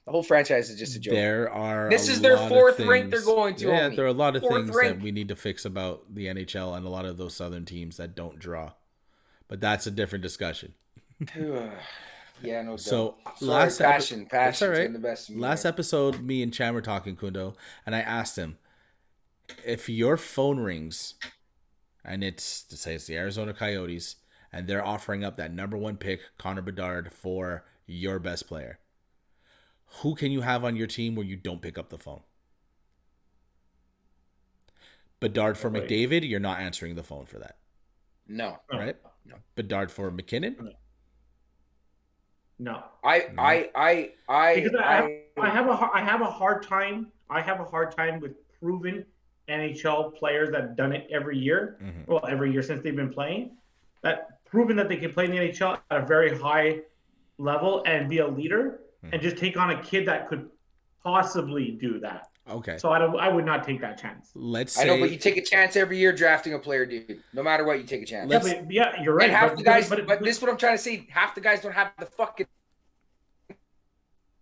The whole franchise is just a joke. This is their 4th rink they're going to. Yeah, there are a lot of things that we need to fix about the NHL and a lot of those southern teams that don't draw. But that's a different discussion. Yeah, no doubt. So passion. That's all right. The best last episode, me and Chan were talking, Cundo, and I asked him, if your phone rings and it's the Arizona Coyotes and they're offering up that number 1 pick, Connor Bedard, for your best player, Who can you have on your team where you don't pick up the phone? Bedard for McDavid, you're not answering the phone for that. No. Right? No. Bedard for McKinnon? No. Because I have a hard time with proven NHL players that have done it every year. Mm-hmm. Well, every year since they've been playing, that proven that they can play in the NHL at a very high level and be a leader, and just take on a kid that could possibly do that. Okay. So I would not take that chance. Let's say, I know, but you take a chance every year drafting a player, dude. No matter what, you take a chance. Yeah, you're right. And half the guys, but this is what I'm trying to say. Half the guys don't have the fucking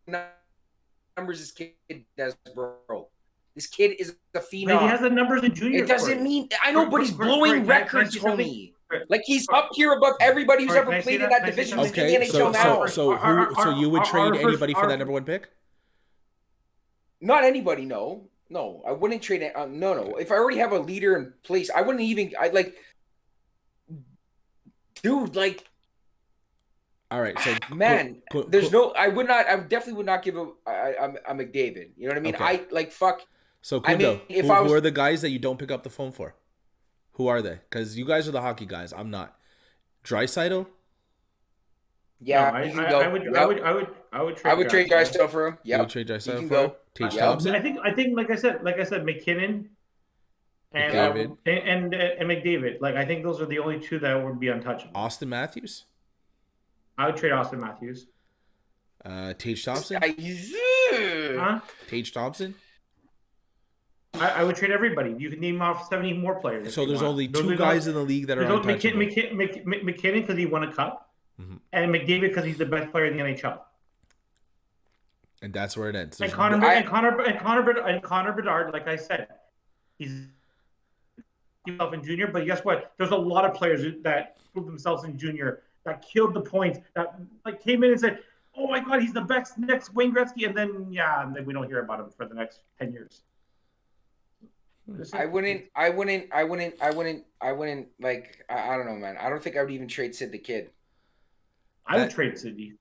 numbers this kid does, bro. This kid is a phenom. But he has the numbers in junior. It doesn't mean I know, but he's blowing records, homie. Like he's up here above everybody who's ever played in that division in the NHL now. So you would trade anybody for that number one pick? Not anybody, no. No, I wouldn't trade it. No. If I already have a leader in place, I wouldn't even. Dude, like. All right, so man, there's no. I would not. I definitely would not give a McDavid. You know what I mean? Okay. Fuck. So Cundo, who are the guys that you don't pick up the phone for? Who are they? Because you guys are the hockey guys. I'm not. Draisaitl? Yeah, I would trade Draisaitl for him. Yeah, you would trade Draisaitl for him. Tage Thompson. I think like I said, McKinnon and McDavid. Like I think those are the only two that would be untouchable. Austin Matthews. I would trade Austin Matthews. Tage Thompson. Huh? Tage Thompson. I would trade everybody. You can name off 70 more players. So there's only two guys in the league that are untouchable. McKinnon because he won a cup, and McDavid because he's the best player in the NHL. And that's where it ends. And Connor Bedard, like I said, he's himself in junior. But guess what? There's a lot of players that proved themselves in junior that killed the points, that like came in and said, "Oh my God, he's the best next Wayne Gretzky," and then we don't hear about him for the next 10 years. I wouldn't like. I don't know, man. I don't think I would even trade Sid the Kid. I would trade Sidney.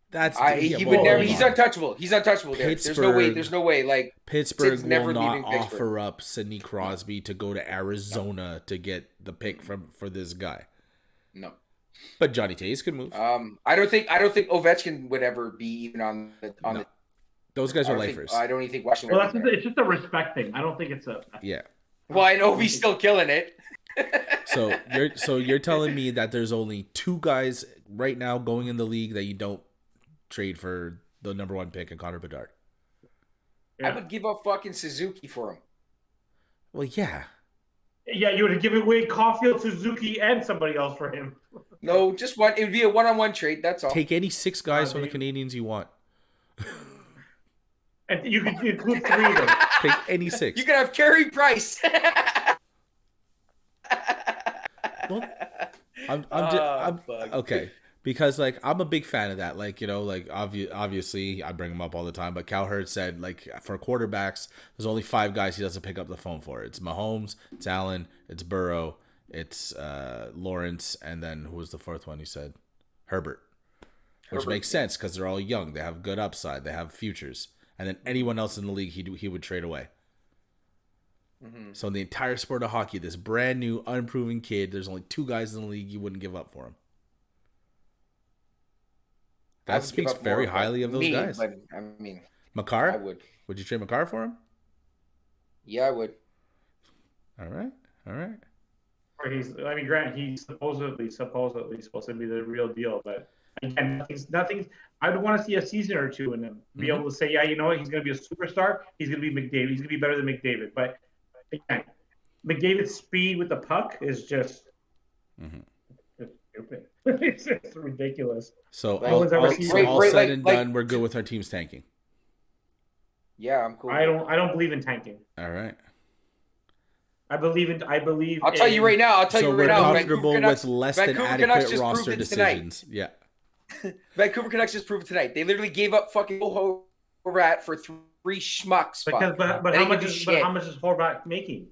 He would never. He's untouchable. He's untouchable. There. There's no way. There's no way. Like Pittsburgh will not offer up Sidney Crosby to go to Arizona to get the pick for this guy. No. But Johnny Tays could move. I don't think Ovechkin would ever be even on the. Those guys are lifers. I don't even think Washington. Well, it's just a respect thing. I don't think it's a. Yeah. Well, I know he's still killing it. So you're telling me that there's only two guys right now going in the league that you don't trade for the number one pick and Connor Bedard. Yeah. I would give up fucking Suzuki for him. Well, yeah. Yeah, you would have given away Caulfield, Suzuki, and somebody else for him. No, just one. It would be a one-on-one trade. That's all. Take any six guys from the Canadians you want. And you could include three of them. Take any six. You could have Carey Price. Well, I'm okay, because like I'm a big fan of that. Like, you know, like obviously I bring him up all the time, but Cowherd said like for quarterbacks, there's only 5 guys he doesn't pick up the phone for. It's Mahomes, it's Allen, it's Burrow, it's Lawrence, and then who was the fourth one? He said Herbert, which makes sense because they're all young, they have good upside, they have futures, and then anyone else in the league he would trade away. Mm-hmm. So in the entire sport of hockey, this brand new, unproven kid, there's only 2 guys in the league you wouldn't give up for him. That speaks very highly of those guys. But, I mean, Makar? I would. Would you trade Makar for him? Yeah, I would. All right. Grant, he's supposedly supposed to be the real deal, but again, nothing's. I would want to see a season or two in him, be able to say, yeah, you know what, he's going to be a superstar. He's going to be McDavid. He's going to be better than McDavid. But again, McDavid's speed with the puck is just stupid. It's ridiculous. So all said and done, we're good with our teams tanking. Yeah, I'm cool. I don't believe in tanking. All right. I believe. I'll tell you right now. So we're comfortable with less than adequate roster decisions. Yeah. Vancouver Canucks just proved it tonight. They literally gave up fucking Horvat for 3 schmucks. But how much is Horvat making?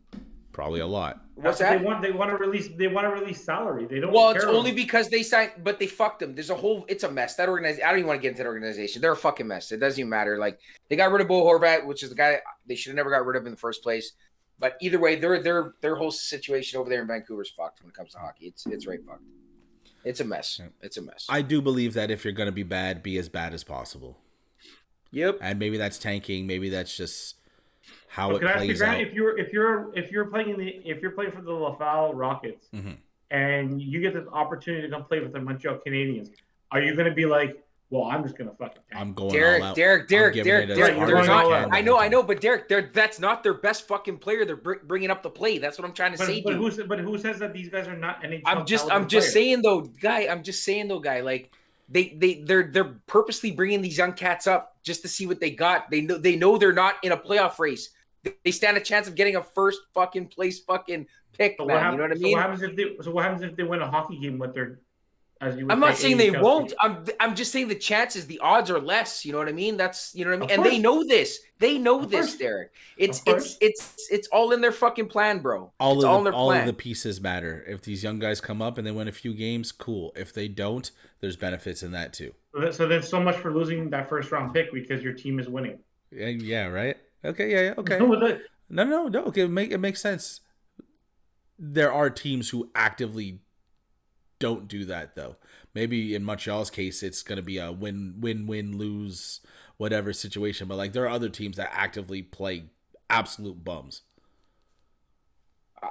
Probably a lot. What's that? They want to release salary. They don't. Well, it's only because they signed, but they fucked them. It's a mess. That organization. I don't even want to get into that organization. They're a fucking mess. It doesn't even matter. Like they got rid of Bo Horvat, which is the guy they should have never got rid of in the first place. But either way, their whole situation over there in Vancouver is fucked when it comes to hockey. It's right fucked. It's a mess. It's a mess. I do believe that if you're going to be bad, be as bad as possible. Yep. And maybe that's tanking. Maybe that's just how it plays out. If you're playing for the LaFalle Rockets and you get this opportunity to come play with the Montreal Canadiens, are you going to be like, well, I'm just going to fucking tank? I'm going Derek, all out. Derek. I know, but Derek, that's not their best fucking player. They're bringing up the play. That's what I'm trying to say. But who says that these guys are not NHL? I'm just saying though, guy. Like they're purposely bringing these young cats up just to see what they got. They know they're not in a playoff race. They stand a chance of getting a first fucking place fucking pick, so man. You know what I mean? What happens if they win a hockey game with their? I'm not saying they won't. I'm just saying the chances, the odds are less. You know what I mean? That's you know what I mean. And they know this. They know this, Derek. It's all in their fucking plan, bro. All of the pieces matter. If these young guys come up and they win a few games, cool. If they don't, there's benefits in that too. So there's so much for losing that first round pick because your team is winning. Yeah. Right. Okay. Yeah. Okay. No. Okay. It makes sense. There are teams who actively don't do that though. Maybe in Montreal's case, it's going to be a win, lose, whatever situation. But like there are other teams that actively play absolute bums.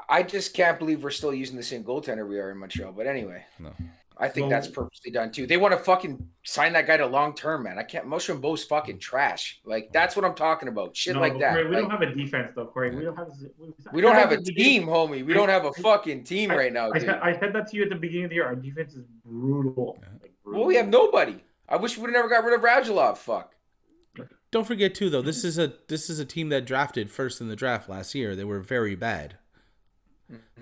I just can't believe we're still using the same goaltender we are in Montreal. But anyway, no. I think that's purposely done too. They want to fucking sign that guy to long term, man. I can't. Motion Bo's fucking trash. Like that's what I'm talking about. Shit like that. Corey, we don't have a defense though, Corey. We don't have a team, homie. We don't have a fucking team right now. Dude. I said that to you at the beginning of the year. Our defense is brutal. Well, we have nobody. I wish we would have never got rid of Radulov. Fuck. Don't forget too, though. This is a team that drafted first in the draft last year. They were very bad.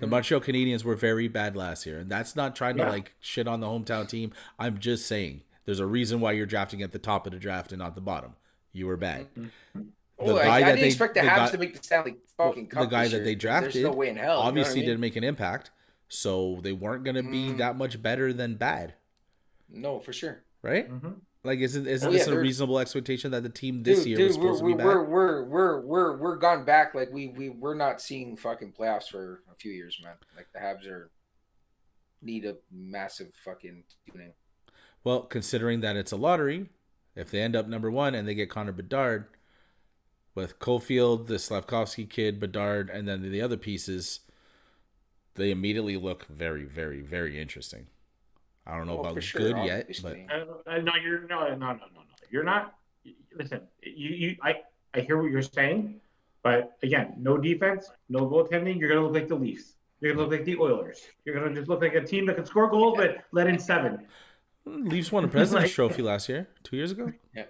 The Montreal Canadiens were very bad last year, and that's not trying to like shit on the hometown team. I'm just saying there's a reason why you're drafting at the top of the draft and not the bottom. You were bad. I didn't expect the Habs to make the Stanley fucking Cup. The guy that they drafted, there's no way in hell. Obviously didn't make an impact, so they weren't going to be that much better than bad. No, for sure. Right? Mm-hmm. Like, isn't this a reasonable expectation that the team this year was supposed to be bad? We're gone back. Like we're not seeing fucking playoffs for a few years, man. Like the Habs need a massive fucking tuning. Well, considering that it's a lottery, if they end up number one and they get Connor Bedard with Caulfield, the Slavkovsky kid, Bedard, and then the other pieces, they immediately look very, very, very interesting. I don't know about good yet, but no, you're not. Listen, I hear what you're saying, but again, no defense, no goaltending. You're gonna look like the Leafs. You're gonna look like the Oilers. You're gonna just look like a team that can score goals but let in 7. Leafs won a President's Trophy last year, 2 years ago. Yeah.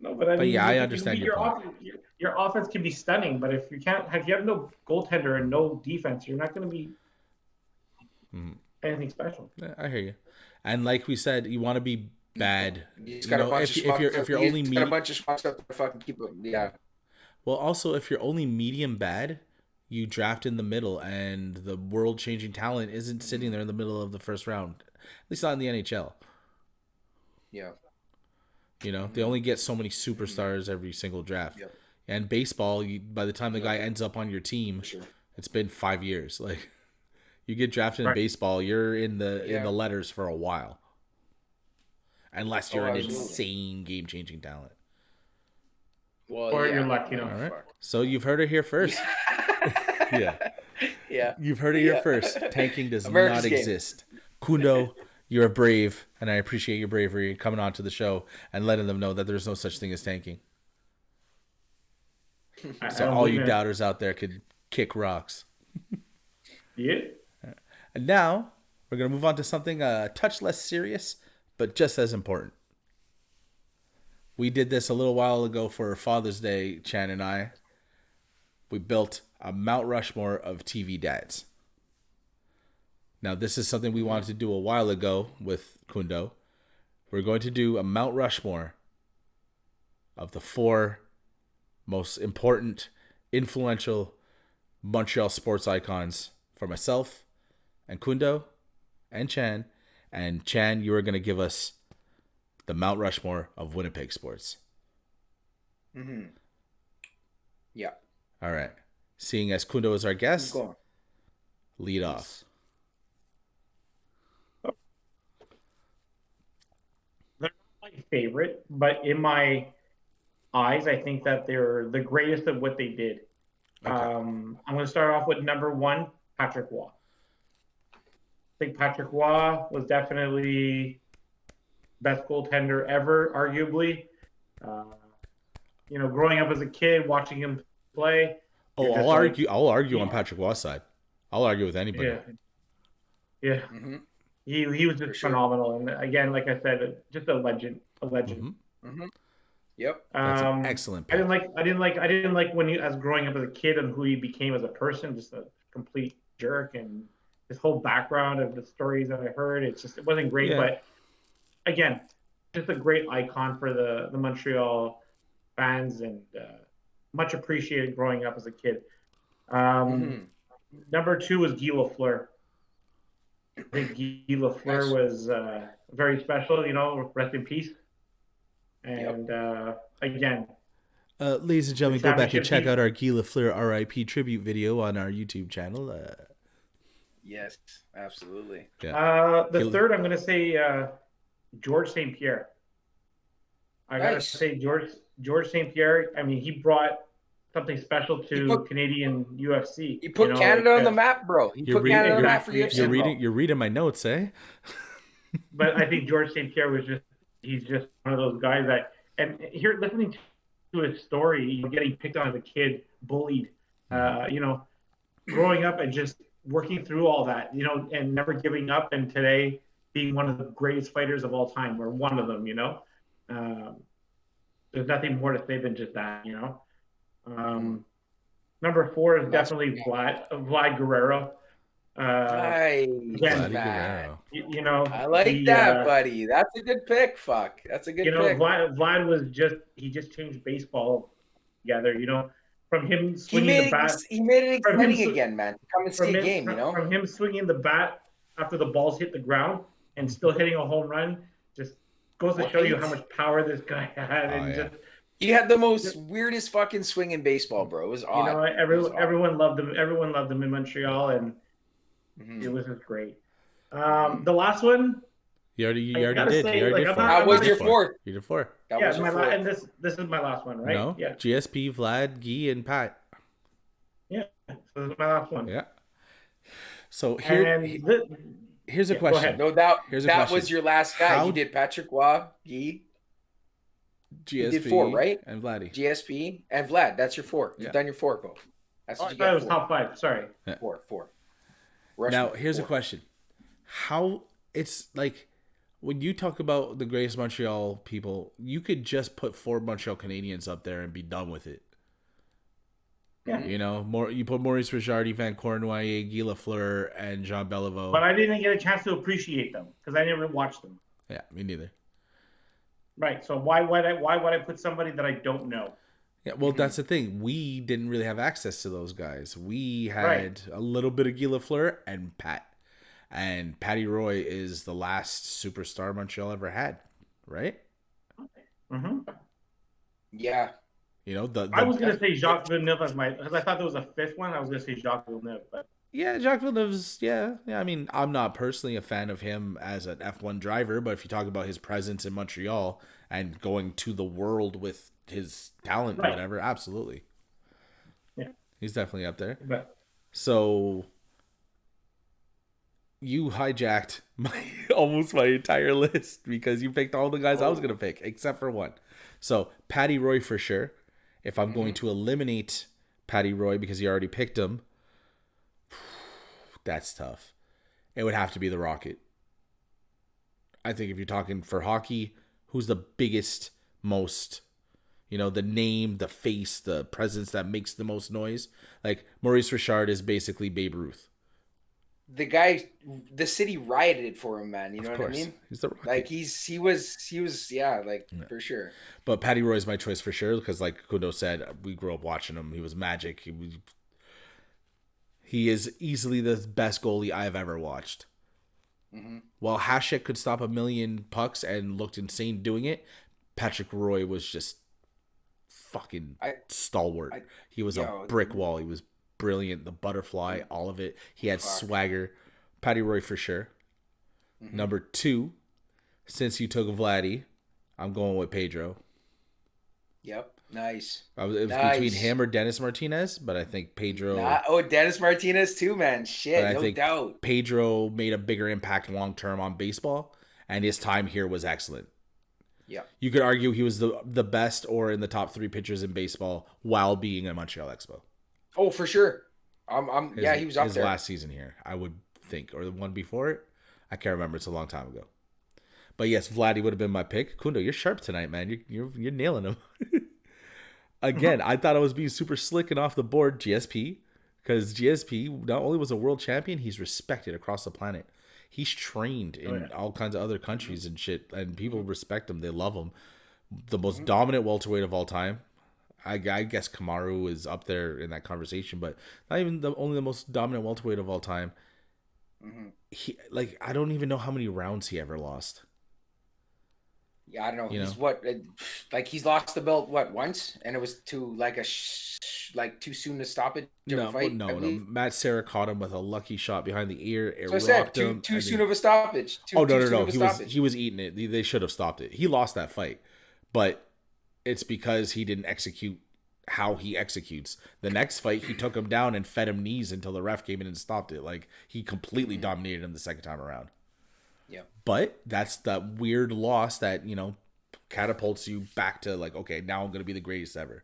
No, but I mean, I understand your point. Your offense can be stunning, but if you have no goaltender and no defense, you're not going to be anything special. Yeah, I hear you. And like we said, you want to be bad. If you're only got a bunch of spots to fucking keep it. Yeah. Well, also, if you're only medium bad, you draft in the middle, and the world-changing talent isn't sitting there in the middle of the first round. At least not in the NHL. Yeah. You know, they only get so many superstars every single draft. Yep. And baseball, by the time the guy ends up on your team, it's been 5 years. Like, you get drafted in baseball, you're in the letters for a while, unless you're an insane game-changing talent. Well, or you're lucky, All right. So you've heard it here first. Yeah. You've heard it here first. Tanking does not exist. Cundo, you're brave, and I appreciate your bravery coming on to the show and letting them know that there's no such thing as tanking. So all you doubters out there could kick rocks. Yeah. And now we're going to move on to something a touch less serious, but just as important. We did this a little while ago for Father's Day, Chan and I. We built a Mount Rushmore of TV dads. Now, this is something we wanted to do a while ago with Cundo. We're going to do a Mount Rushmore of the 4 most important, influential, Montreal sports icons for myself and Cundo and Chan. And Chan, you are going to give us the Mount Rushmore of Winnipeg sports. Mm-hmm. Yeah. All right. Seeing as Cundo is our guest, lead off. They're not my favorite, but in my eyes, I think that they're the greatest of what they did. Okay. I'm going to start off with number 1, Patrick Waugh. I think Patrick Waugh was definitely best goaltender ever, arguably. Growing up as a kid, watching him play. Oh, I'll argue on Patrick Waugh's side. I'll argue with anybody. Yeah. Mm-hmm. He was just phenomenal, and again, like I said, just a legend. Mm-hmm. Mm-hmm. Yep. That's an excellent pick. I didn't like when as growing up as a kid and who he became as a person, just a complete jerk, and his whole background of the stories that I heard. It wasn't great, but again, just a great icon for the Montreal fans, and much appreciated growing up as a kid. Number 2 was Guy Lafleur. I think Guy Lafleur was very special, rest in peace. And again, ladies and gentlemen, go back and check out our Guy Lafleur RIP tribute video on our YouTube channel. Yes, absolutely. Yeah. The third, I'm going to say George St. Pierre. I got to say George St. Pierre. I mean, he brought something special to Canadian UFC. He put Canada on the map, bro. He put Canada on the map for UFC. You're reading my notes, eh? But I think George St. Pierre he's just one of those guys that, and here listening to his story, getting picked on as a kid, bullied, growing up and just working through all that, and never giving up, and today being one of the greatest fighters of all time, or one of them, there's nothing more to say than just that, Number 4 is definitely Vlad Guerrero. Nice. Guerrero. I like that, buddy. That's a good pick. Fuck, that's a good pick. Vlad was he just changed baseball together. From him swinging the bat, he made it exciting again, man. Come and see a game, From him swinging the bat after the balls hit the ground and still hitting a home run, just goes to show you how much power this guy had. He had the most weirdest fucking swing in baseball, bro. It was odd. Everyone loved him. Everyone loved him in Montreal, and it was just great. The last one. You already did. That was your 4th. You did 4. And this is my last one, right? No. Yeah. GSP, Vlad, Guy, and Pat. Yeah. So this is my last one. Yeah. So here's a question. No doubt. That was your last guy. You did Patrick Waugh, Guy. GSP, you did 4, right? And Vladdy. GSP and Vlad. That's your 4. You've done your 4, bro. That's what you got. That was top 5. Sorry. Yeah. 4. Now here's a question: how it's like when you talk about the greatest Montreal people, you could just put 4 Montreal Canadiens up there and be done with it. Yeah. You put Maurice Richard, Yvan Cournoyer, Guy Lafleur, and Jean Beliveau. But I didn't get a chance to appreciate them because I never watched them. Yeah, me neither. Right. So why would I put somebody that I don't know? Yeah, well, that's the thing. We didn't really have access to those guys. We had a little bit of Guy Lafleur and Pat. And Patty Roy is the last superstar Montreal ever had, right? Mm-hmm. Yeah. I was going to say Jacques Villeneuve because I thought there was a 5th one. I was going to say Jacques Villeneuve, but yeah, Jacques Villeneuve's, yeah. I mean, I'm not personally a fan of him as an F1 driver, but if you talk about his presence in Montreal and going to the world with his talent or whatever, absolutely. Yeah. He's definitely up there. But so you hijacked almost my entire list because you picked all the guys I was going to pick, except for one. So Patty Roy for sure. If I'm going to eliminate Patty Roy because you already picked him, that's tough. It would have to be the Rocket. I think if you're talking for hockey, who's the biggest, most, the name, the face, the presence that makes the most noise? Like Maurice Richard is basically Babe Ruth. The guy, the city rioted for him, man. You know what I mean? He's the Rocket. Like he was, for sure. But Patty Roy's my choice for sure because, like Kundo said, we grew up watching him. He was magic. He is easily the best goalie I've ever watched. Mm-hmm. While Hasek could stop a million pucks and looked insane doing it, Patrick Roy was just fucking stalwart. He was a brick wall. He was brilliant. The butterfly, all of it. He had swagger. Patty Roy for sure. Mm-hmm. Number 2, since you took Vladdy, I'm going with Pedro. Yep. Nice. It was between him or Dennis Martinez, but I think Pedro. Dennis Martinez too, man. Shit, no doubt. Pedro made a bigger impact long term on baseball, and his time here was excellent. Yeah. You could argue he was the best or in the top 3 pitchers in baseball while being a Montreal Expo. Oh, for sure. He was up his there. His last season here, I would think, or the one before it. I can't remember. It's a long time ago. But yes, Vladdy would have been my pick. Kundo, you're sharp tonight, man. You're nailing him. Again, I thought I was being super slick and off the board, GSP, because GSP not only was a world champion, he's respected across the planet. He's trained in all kinds of other countries and shit, and people respect him. They love him. The most dominant welterweight of all time. I guess Kamaru is up there in that conversation, but not even only the most dominant welterweight of all time. Mm-hmm. I don't even know how many rounds he ever lost. Yeah, I don't know. He's lost the belt once, and it was to too soon to stop it. No. Matt Serra caught him with a lucky shot behind the ear. It rocked him. Too soon of a stoppage. No. He was eating it. They should have stopped it. He lost that fight, but it's because he didn't execute how he executes. The next fight, he took him down and fed him knees until the ref came in and stopped it. He completely dominated him the second time around. Yeah. But that's that weird loss that, catapults you back to okay, now I'm going to be the greatest ever.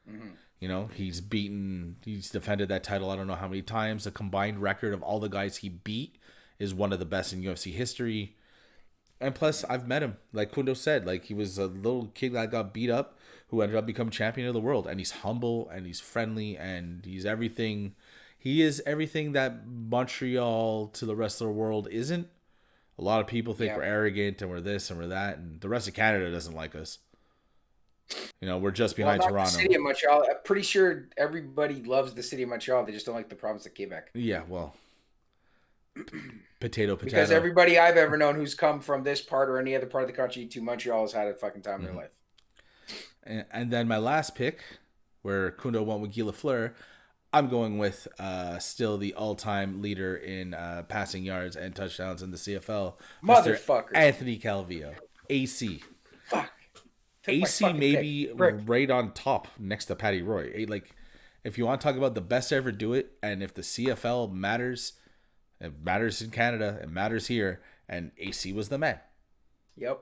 Mm-hmm. He's defended that title I don't know how many times. The combined record of all the guys he beat is one of the best in UFC history. And plus, I've met him. Like Kundo said, he was a little kid that got beat up who ended up becoming champion of the world. And he's humble and he's friendly and he's everything. He is everything that Montreal to the rest of the world isn't. A lot of people think we're arrogant and we're this and we're that, and the rest of Canada doesn't like us. We're just behind Toronto. The city of Montreal. I'm pretty sure everybody loves the city of Montreal. They just don't like the province of Quebec. Yeah, well, potato. Because everybody I've ever known who's come from this part or any other part of the country to Montreal has had a fucking time in their life. And then my last pick, where Kundo went with Guy Lafleur, I'm going with still the all-time leader in passing yards and touchdowns in the CFL, motherfucker, Anthony Calvillo, AC. Fuck. AC maybe right on top next to Patty Roy. If you want to talk about the best to ever do it, and if the CFL matters, it matters in Canada, it matters here, and AC was the man. Yep.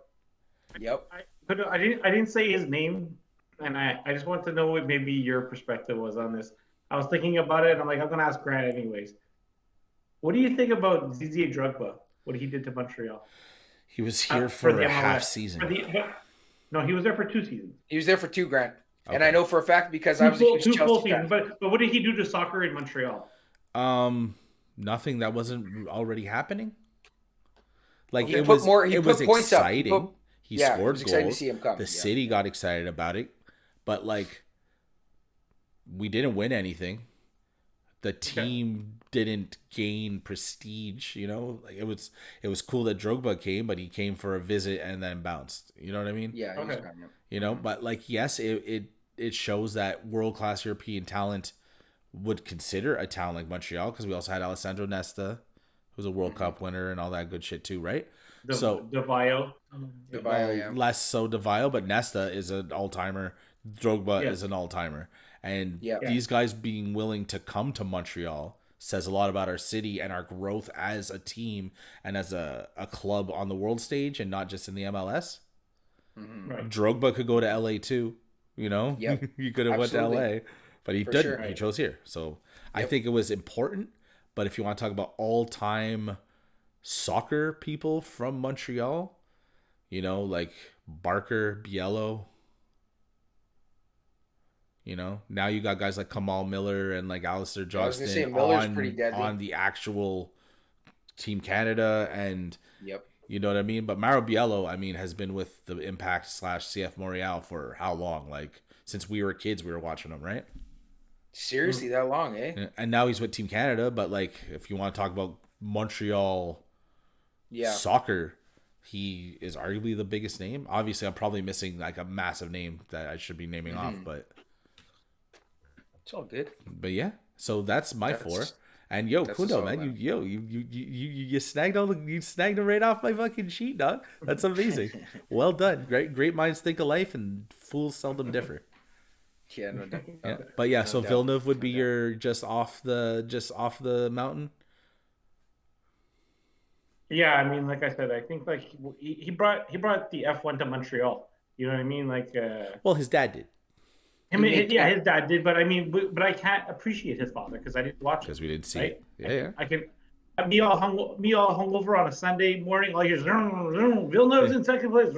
I didn't say his name, and I just want to know what maybe your perspective was on this. I was thinking about it, and I'm going to ask Grant anyways. What do you think about Didier Drogba, what he did to Montreal? He was here for a half season. No, he was there for 2 seasons. He was there for 2, Grant. Okay. And I know for a fact because I was a huge Chelsea fan. But what did he do to soccer in Montreal? Nothing that wasn't already happening. He put points exciting. Up. He scored goals. To see him come. The city got excited about it, but we didn't win anything. The team didn't gain prestige, it was cool that Drogba came, but he came for a visit and then bounced. You know what I mean? Yeah. Okay. But yes, it shows that world-class European talent would consider a town like Montreal, because we also had Alessandro Nesta, who's a World Cup winner and all that good shit too, right? Devaio, yeah. Less so Devaio, but Nesta is an all-timer. Drogba is an all-timer. And these guys being willing to come to Montreal says a lot about our city and our growth as a team and as a club on the world stage and not just in the MLS. Mm-hmm. Right. Drogba could go to LA too, Yep. He could have went to LA, but he didn't. Sure. He chose here. So I think it was important. But if you want to talk about all-time soccer people from Montreal, Barker, Biello, now you got guys like Kamal Miller and Alistair Johnston on the actual Team Canada, and you know what I mean? But Mauro Biello, has been with the Impact / CF Montreal for how long? Since we were kids, we were watching him, right? Seriously, that long, eh? And now he's with Team Canada. But like, if you want to talk about Montreal soccer, he is arguably the biggest name. Obviously, I'm probably missing like a massive name that I should be naming off, but it's all good. But yeah, so that's my 4. And Cundo, man, you snagged you snagged them right off my fucking sheet, dog. That's amazing. Well done. Great minds think alike, and fools seldom differ. Yeah, no doubt. Yeah. But yeah, so Villeneuve would be your just off the mountain. Yeah, I mean, like I said, I think like he brought the F1 to Montreal. You know what I mean? Like, well, his dad did. His dad did, but I mean, but I can't appreciate his father because I didn't watch it. Because we didn't see right? it. Yeah, I can. Me all hungover on a Sunday morning. All you Villeneuve's in second place.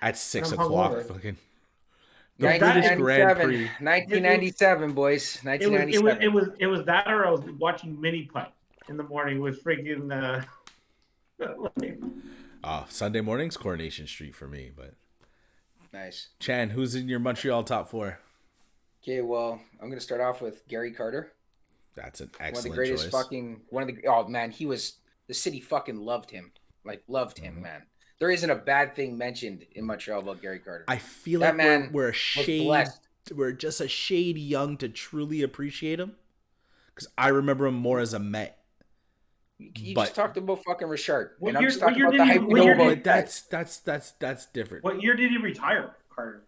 At 6 o'clock, fucking. The British Grand Prix. 1997, boys. 1997. It was that, or I was watching mini putt in the morning with freaking. Sunday mornings, Coronation Street for me, but. Nice. Chan, who's in your Montreal top 4? Okay, well, I'm going to start off with Gary Carter. That's an excellent choice. One of the greatest oh man, the city fucking loved him. Like, loved him, man. There isn't a bad thing mentioned in Montreal about Gary Carter. I feel that like we're just a shade young to truly appreciate him. Because I remember him more as a Met. You just talked about fucking Richard. And I'm just talking about the hype we know about. That's different. What year did he retire, Carter?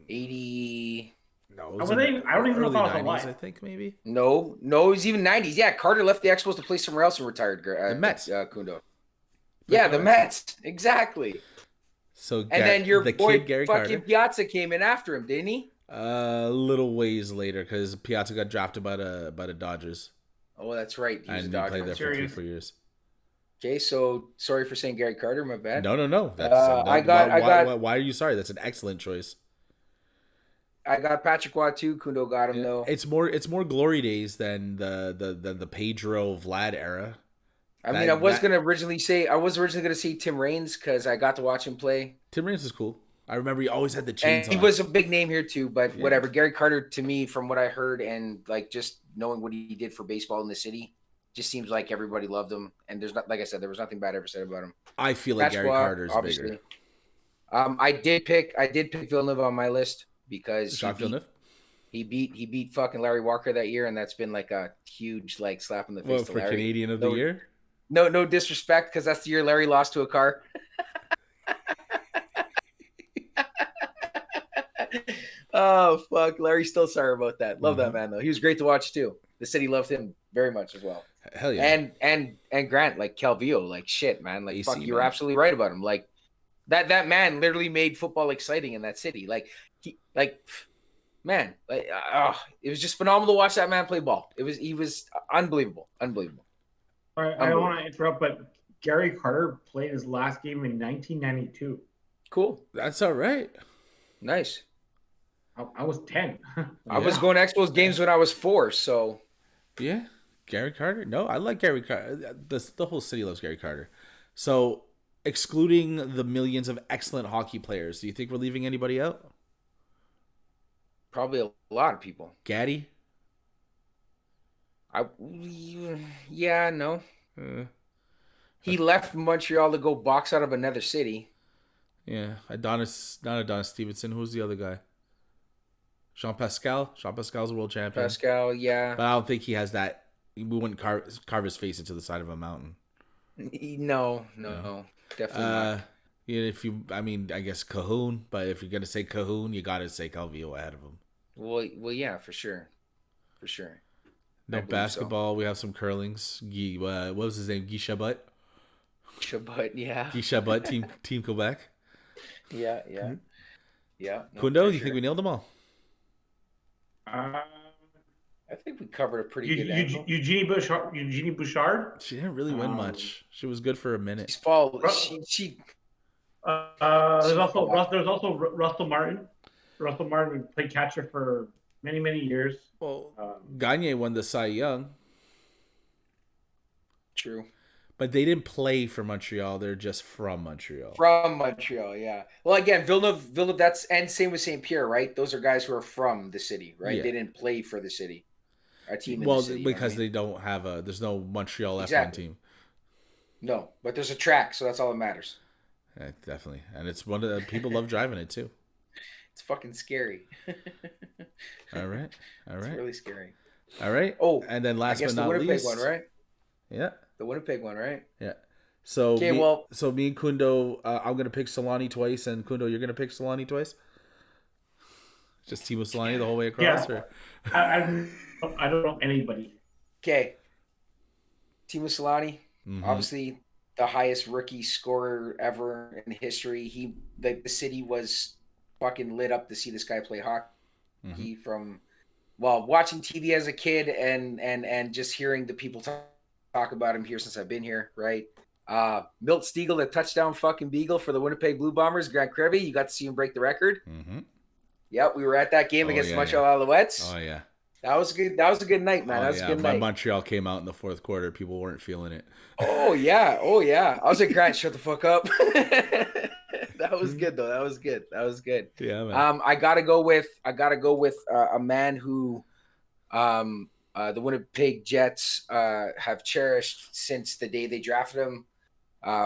80. No, I don't even know if I was alive. I think maybe. No, it was even 90s. Yeah, Carter left the Expos to play somewhere else and retired. The Mets. Cundo. Yeah, the Mets. Exactly. So and then your boy Gary fucking Carter. Piazza came in after him, didn't he? A little ways later, because Piazza got drafted by the Dodgers. Oh, that's right. He played there for 3-4 years. Okay, so sorry for saying Gary Carter. My bad. No. That's why are you sorry? That's an excellent choice. I got Patrick Waugh too. Cundo got him though. It's more glory days than the Pedro Vlad era. I was originally gonna say Tim Raines because I got to watch him play. Tim Raines is cool. I remember he always had the chains on. He was a big name here too, but whatever. Gary Carter, to me, from what I heard and like just knowing what he did for baseball in the city, just seems like everybody loved him. And there's not, like I said, there was nothing bad ever said about him. I feel like Gary Carter's bigger. I did pick Villeneuve on my list because he beat fucking Larry Walker that year, and that's been like a huge like slap in the face to Larry. Canadian of the year? No disrespect, because that's the year Larry lost to a car. Oh fuck, Larry's still sorry about that. Love that man though. He was great to watch too. The city loved him very much as well. Hell yeah. And Grant, like Calvillo, like shit, man. Like AC, fuck, you were absolutely right about him. Like that man literally made football exciting in that city. It was just phenomenal to watch that man play ball. He was unbelievable. All right, I don't want to interrupt, but Gary Carter played his last game in 1992. Cool. That's all right. Nice. I was 10. I was going to Expos games when I was 4, so. Yeah, Gary Carter. No, I like Gary Carter. The whole city loves Gary Carter. So, excluding the millions of excellent hockey players, do you think we're leaving anybody out? Probably a lot of people. Gaddy? No. He left Montreal to go box out of another city. Yeah, not Adonis Stevenson. Who's the other guy? Jean Pascal. Jean Pascal's a world champion. Pascal, yeah. But I don't think he has that. We wouldn't carve his face into the side of a mountain. No, definitely not. Yeah, I guess Cahoon. But if you're gonna say Cahoon, you gotta say Calvillo ahead of him. Well, yeah, for sure. No basketball. So. We have some curlings. What was his name? Guy Chabot. Yeah. Guy Chabot, Team Quebec. Yeah. No, Cundo, do you think we nailed them all? I think we covered a pretty good angle. Eugenie Bouchard. She didn't really win much. She was good for a minute. There's also Russell Martin. Russell Martin played catcher for many years. Well, Gagne won the Cy Young. True. But they didn't play for Montreal. They're just from Montreal. From Montreal, yeah. Well, again, Villeneuve, and same with St. Pierre, right? Those are guys who are from the city, right? Yeah. They didn't play for the city. a team in well, the city. because they don't have there's no Montreal F1 team. No, but there's a track, so that's all that matters. Yeah, definitely, and it's one of the people love driving it too. It's fucking scary. All right. It's really scary. All right. Oh, and then last but not Winnipeg least, one, right? Yeah, the Winnipeg one, right? Yeah. So okay, so me and Cundo, I'm gonna pick Solani twice, and Cundo, you're gonna pick Solani twice. Just Timo Solani the whole way across, or I don't know anybody. Okay, Timo Solani, obviously the highest rookie scorer ever in history. The city was fucking lit up to see this guy play hockey from watching TV as a kid and just hearing the people talk about him here since I've been here, right? Milt Stiegel, the touchdown fucking beagle for the Winnipeg Blue Bombers, Grant Krevy, you got to see him break the record. Yep, we were at that game against the Montreal Alouettes. Oh yeah, that was good. That was a good night, man. That was a good night. Montreal came out in the fourth quarter. People weren't feeling it. Oh yeah. I was like, Grant, shut the fuck up. That was good though. That was good. Yeah, man. I gotta go with a man who the Winnipeg Jets have cherished since the day they drafted him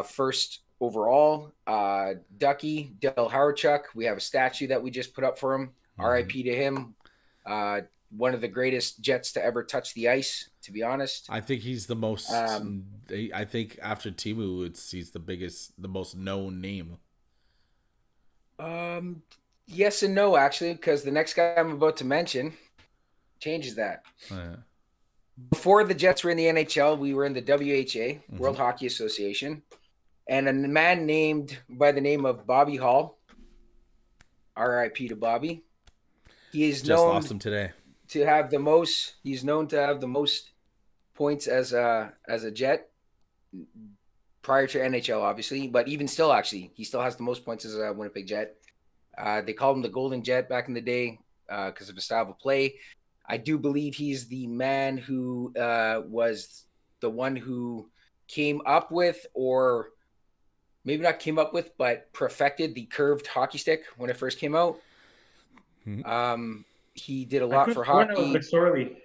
first overall. Ducky, Del Howardchuk. We have a statue that we just put up for him. R.I.P. to him. One of the greatest Jets to ever touch the ice, to be honest. I think he's the most I think after Timu, he's the most known name. Yes and no, actually, because the next guy I'm about to mention changes that. Oh, yeah. Before the Jets were in the NHL, we were in the WHA, World Hockey Association, and a man named by the name of Bobby Hull, R.I.P. to Bobby. He is just lost him today. To have the most. He's known to have the most points as a Jet prior to NHL, obviously, but even still, actually, he still has the most points as a Winnipeg Jet. They called him the Golden Jet back in the day because of his style of play. I do believe he's the man who was the one who came up with, or maybe not came up with, but perfected the curved hockey stick when it first came out. He did a lot for hockey. That was McSorley.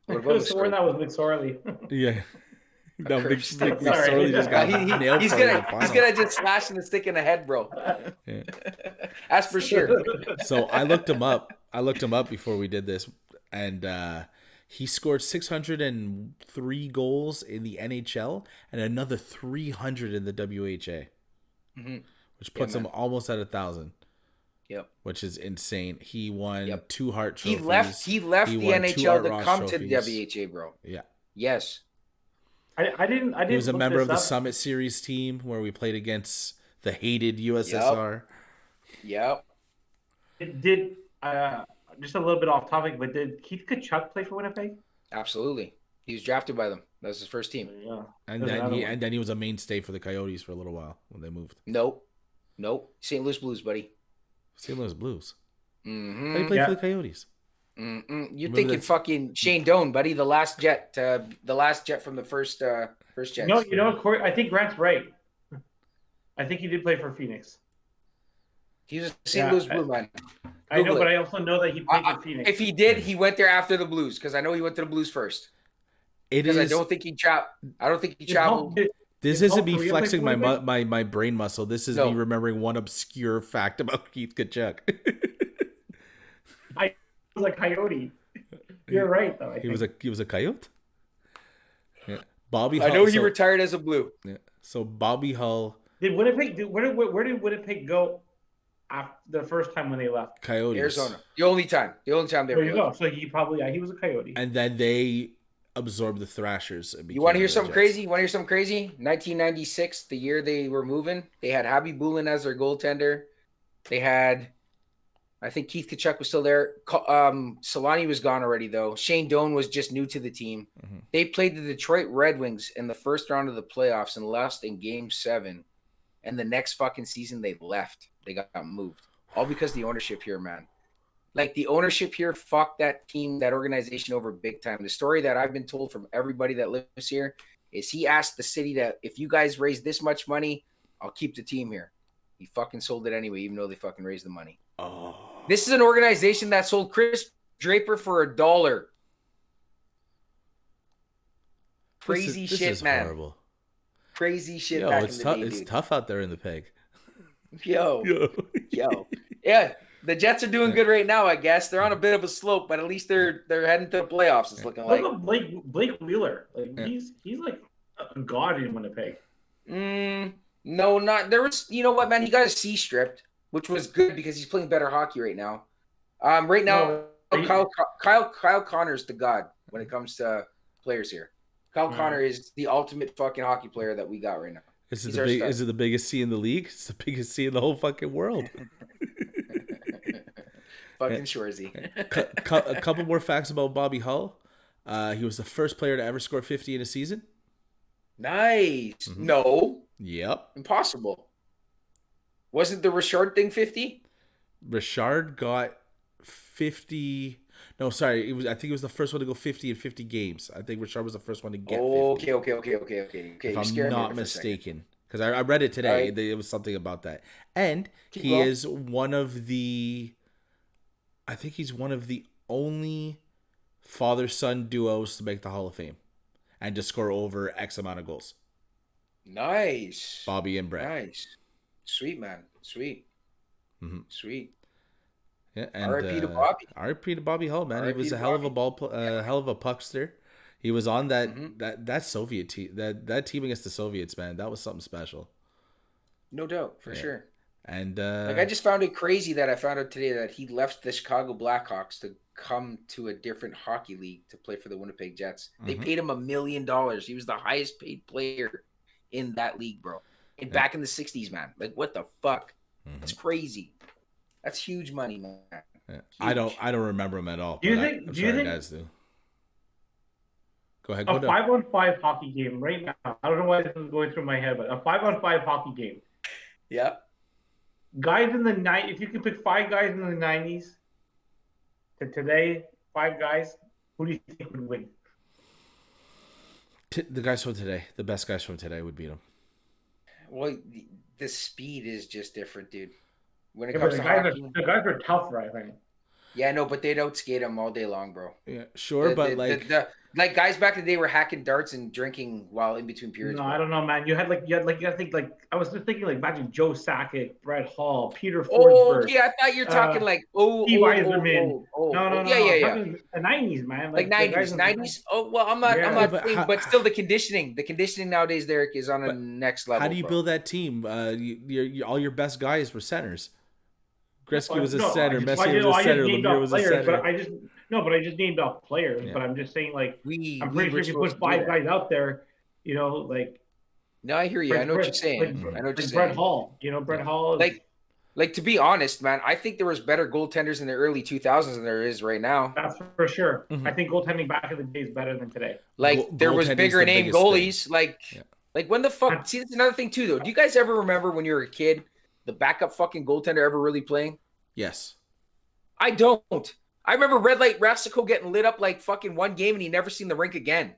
I could have sworn that was McSorley. Yeah. No, McSorley just got nailed. He's gonna just slash the stick in the head, bro. Yeah. That's for sure. So I looked him up. Before we did this, and he scored 603 goals in the NHL and another 300 in the WHA, which puts him almost at 1,000. Yep, which is insane. He won 2 Hart trophies. He left the NHL to come to the WHA, bro. Yeah. Yes. I didn't. He was a member of the Summit Series team where we played against the hated USSR. Yep. Did just a little bit off topic, but did Keith Tkachuk play for Winnipeg? Absolutely. He was drafted by them. That was his first team. Yeah. And then he was a mainstay for the Coyotes for a little while when they moved. Nope. St. Louis Blues, buddy. St. Louis Blues. Mm-hmm. How do you play for the Coyotes? You're thinking fucking Shane Doan, buddy. The last jet from the first Jets. No, Corey, I think Grant's right. I think he did play for Phoenix. He was a St. Louis Blue man. I know, but I also know that he played for Phoenix. If he did, he went there after the Blues, because I know he went to the Blues first. I don't think he traveled. This isn't me flexing my brain muscle. This is me remembering one obscure fact about Keith Tkachuk. I was a Coyote. You're right, though. He was a Coyote. Yeah. Bobby. I know he retired as a Blue. Yeah. So Bobby Hull. Did Winnipeg? Where did Winnipeg go after the first time when they left? Coyotes. Arizona. The only time they were. There you go. So he was a Coyote. And then they absorbed the Thrashers. You want to hear something crazy? 1996, the year they were moving, they had Habby Boulin as their goaltender. They had, I think Keith Tkachuk was still there. Solani was gone already, though. Shane Doan was just new to the team. They played the Detroit Red Wings in the first round of the playoffs and lost in Game 7. And the next fucking season, they left. They got moved. All because of the ownership here, man. Like, the ownership here fucked that team, that organization over big time. The story that I've been told from everybody that lives here is he asked the city that if you guys raise this much money, I'll keep the team here. He fucking sold it anyway, even though they fucking raised the money. Oh. This is an organization that sold Chris Draper for $1. Crazy this shit, is man. Horrible. Crazy shit Yo, back it's in the tough. day, It's dude. tough out there in the peg. Yo. Yeah, the Jets are doing good right now, I guess. They're on a bit of a slope, but at least they're heading to the playoffs. It's looking like. Look at Blake Wheeler. Like he's like a god in Winnipeg. No, not there was. You know what, man? He got his C stripped, which was good because he's playing better hockey right now. Right now, Kyle Connor's the god when it comes to players here. Kyle Connor is the ultimate fucking hockey player that we got right now. Is it the biggest C in the league? It's the biggest C in the whole fucking world. Fucking Shorzy. A couple more facts about Bobby Hull. He was the first player to ever score 50 in a season. Nice. Mm-hmm. No. Yep. Impossible. Wasn't the Richard thing 50? Richard got 50. No, sorry. I think it was the first one to go 50 in 50 games. I think Richard was the first one to get 50. Okay. If I'm not mistaken. Because I read it today. Right. It was something about that. And he is one of the... I think he's one of the only father-son duos to make the Hall of Fame and to score over X amount of goals. Nice. Bobby and Brett. Nice. Sweet, man. Sweet. Mm-hmm. Sweet. Yeah, and R.I.P. to Bobby. R.I.P. to Bobby Hull, man. He was a hell of a hell of a puckster. He was on that Soviet team. That team against the Soviets, man. That was something special. No doubt, for sure. And I just found it crazy that I found out today that he left the Chicago Blackhawks to come to a different hockey league to play for the Winnipeg Jets. They paid him $1 million. He was the highest paid player in that league, bro. And back in the 60s, man. Like, what the fuck? That's crazy. That's huge money, man. Yeah. I don't remember him at all. Do you think guys do? Go ahead. A 5-on-5 hockey game right now. I don't know why this is going through my head, but a 5-on-5 hockey game. Yeah. Guys in the night, if you could pick 5 guys in the 90s to today, 5 guys, who do you think would win? The guys from today, the best guys from today would beat them. Well, the speed is just different, dude. When it comes to hockey, the guys are tougher, I think. Yeah, no, but they'd outskate them all day long, bro. Yeah, sure, like guys back in the day were hacking darts and drinking while in between periods. No, bro. I don't know, man. You think I was just thinking imagine Joe Sakic, Brett Hall, Peter Forsberg. Oh, yeah, I thought you were talking Steve Yzerman. No. Yeah. The 90s, man. Like 90s. Oh, well, I'm not but still the conditioning nowadays, Derek, is on a next level. How do you build that team? All your best guys were centers. Gretzky was a center. Messi was a center. Lemieux was a center. But I just named off players. Yeah. But I'm just saying, I'm pretty sure if you put 5 guys out there, No, I hear you. I know what you're saying. I know what you're saying. Brett Hall. Brett Hall. Like to be honest, man, I think there was better goaltenders in the early 2000s than there is right now. That's for sure. Mm-hmm. I think goaltending back in the day is better than today. There was bigger name goalies. Like when the fuck? See, that's another thing too, though. Do you guys ever remember when you were a kid? The backup fucking goaltender ever really playing? Yes. I don't. I remember Red Light Rasico getting lit up like fucking one game and he never seen the rink again.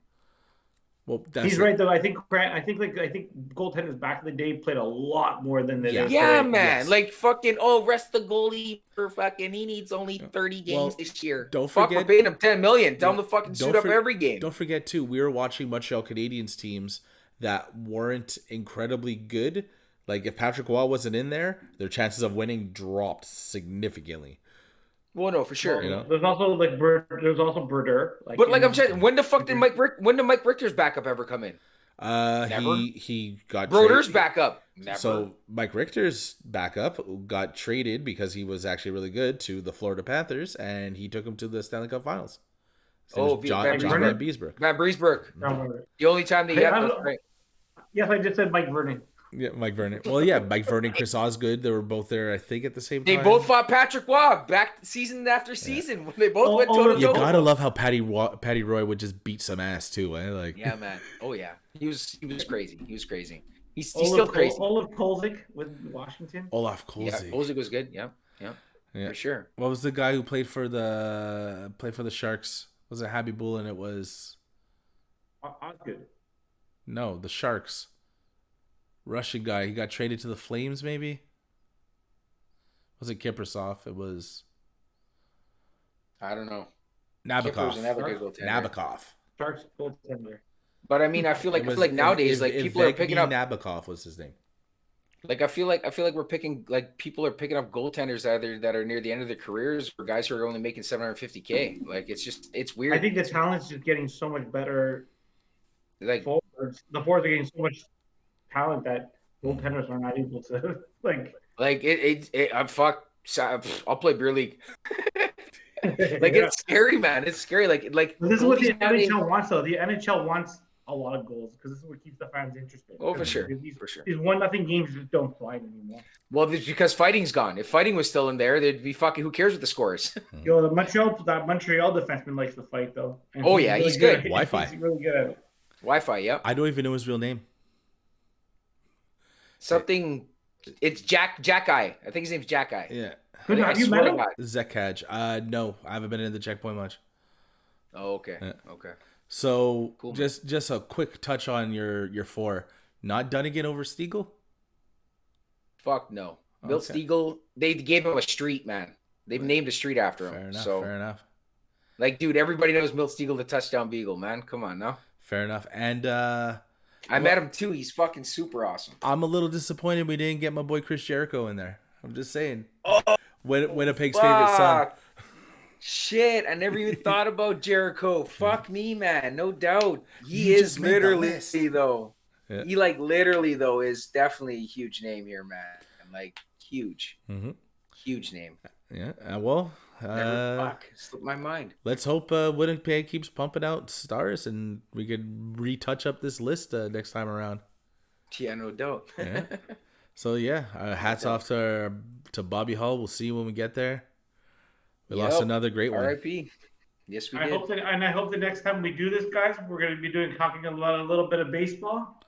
Well, he's right though. I think goaltenders back in the day played a lot more than they did. Yeah, man. Yes. Like fucking rest the goalie for fucking he needs only 30 games this year. Don't forget we're paying him $10 million. Tell him to fucking suit up every game. Don't forget too, we were watching Montreal Canadiens teams that weren't incredibly good. Like, if Patrick Waugh wasn't in there, their chances of winning dropped significantly. Well, no, for sure. There's also Brodeur. But I'm saying, when the fuck did Mike Richter's backup ever come in? Never. He got Brodeur's backup. Never. So Mike Richter's backup got traded because he was actually really good to the Florida Panthers, and he took him to the Stanley Cup Finals. John Van Beesbrook. Van Beesbrook. The only time that you have to. Yes, I just said Mike Vernon. Yeah, Mike Vernon. Well, yeah, Mike Vernon, Chris Osgood. They were both there, I think, at the same time. They both fought Patrick Waugh back season after season. When they both went toe-to-toe. You gotta love how Patty Roy would just beat some ass too, eh? Yeah, man. Oh yeah, he was crazy. He was crazy. He's still crazy. Olaf Kolzig with Washington. Olaf Kolzig. Yeah, Kolzig was good. Yeah, for sure. What was the guy who played for the Sharks? Was it Habib Bull? And it was Osgood. No, the Sharks. Russian guy. He got traded to the Flames, maybe? Was it Kiprasov? It was... I don't know. Nabokov. was another good goaltender. Nabokov. Sharks goaltender. But I mean, I feel like nowadays, like people are picking up. Nabokov was his name. Like I feel like we're picking like people are picking up goaltenders either that are near the end of their careers or guys who are only making $750K. Like it's weird. I think the talent's just getting so much better. Like forwards, the forwards are getting so much talent that goaltenders are not able to like. Like I'm fuck. I'll play beer league. Like it's scary, man. It's scary. Like this is what the NHL wants, though. The NHL wants a lot of goals because this is what keeps the fans interested. Oh, for sure. These, for sure. These 1-0 games just don't fly anymore. Well, it's because fighting's gone. If fighting was still in there, there'd be fucking. Who cares what the score is? Yo, that Montreal defenseman likes to fight though. And he's good. Wi-Fi. He's really good at it. Wi-Fi. Yep. I don't even know his real name. Something. It's Jack Eye. I think his name's Jack Eye. Yeah. Have you met him? Zekaj. No, I haven't been in the checkpoint much. Oh, okay. Yeah. Okay. So cool, just a quick touch on your 4. Not Dunnigan over Stiegel? Fuck no. Milt Stiegel, they gave him a street, man. They've named a street after him. Fair enough. Like, dude, everybody knows Milt Stiegel, the touchdown beagle, man. Come on now. Fair enough. And I met him too. He's fucking super awesome. I'm a little disappointed we didn't get my boy Chris Jericho in there. I'm just saying. Oh, Winnipeg's favorite son. Shit, I never even thought about Jericho. Fuck me, man. No doubt. He is literally though. Yeah. He literally though is definitely a huge name here, man. Like huge. Mm-hmm. Huge name. Yeah. Slipped my mind. Let's hope Winnipeg keeps pumping out stars and we could retouch up this list next time around. Yeah, no doubt. Yeah. So yeah, hats off to Bobby Hull. We'll see you when we get there. We lost another great one. R.I.P. Yes, we did. I hope the next time we do this, guys, we're going to be talking a little bit of baseball.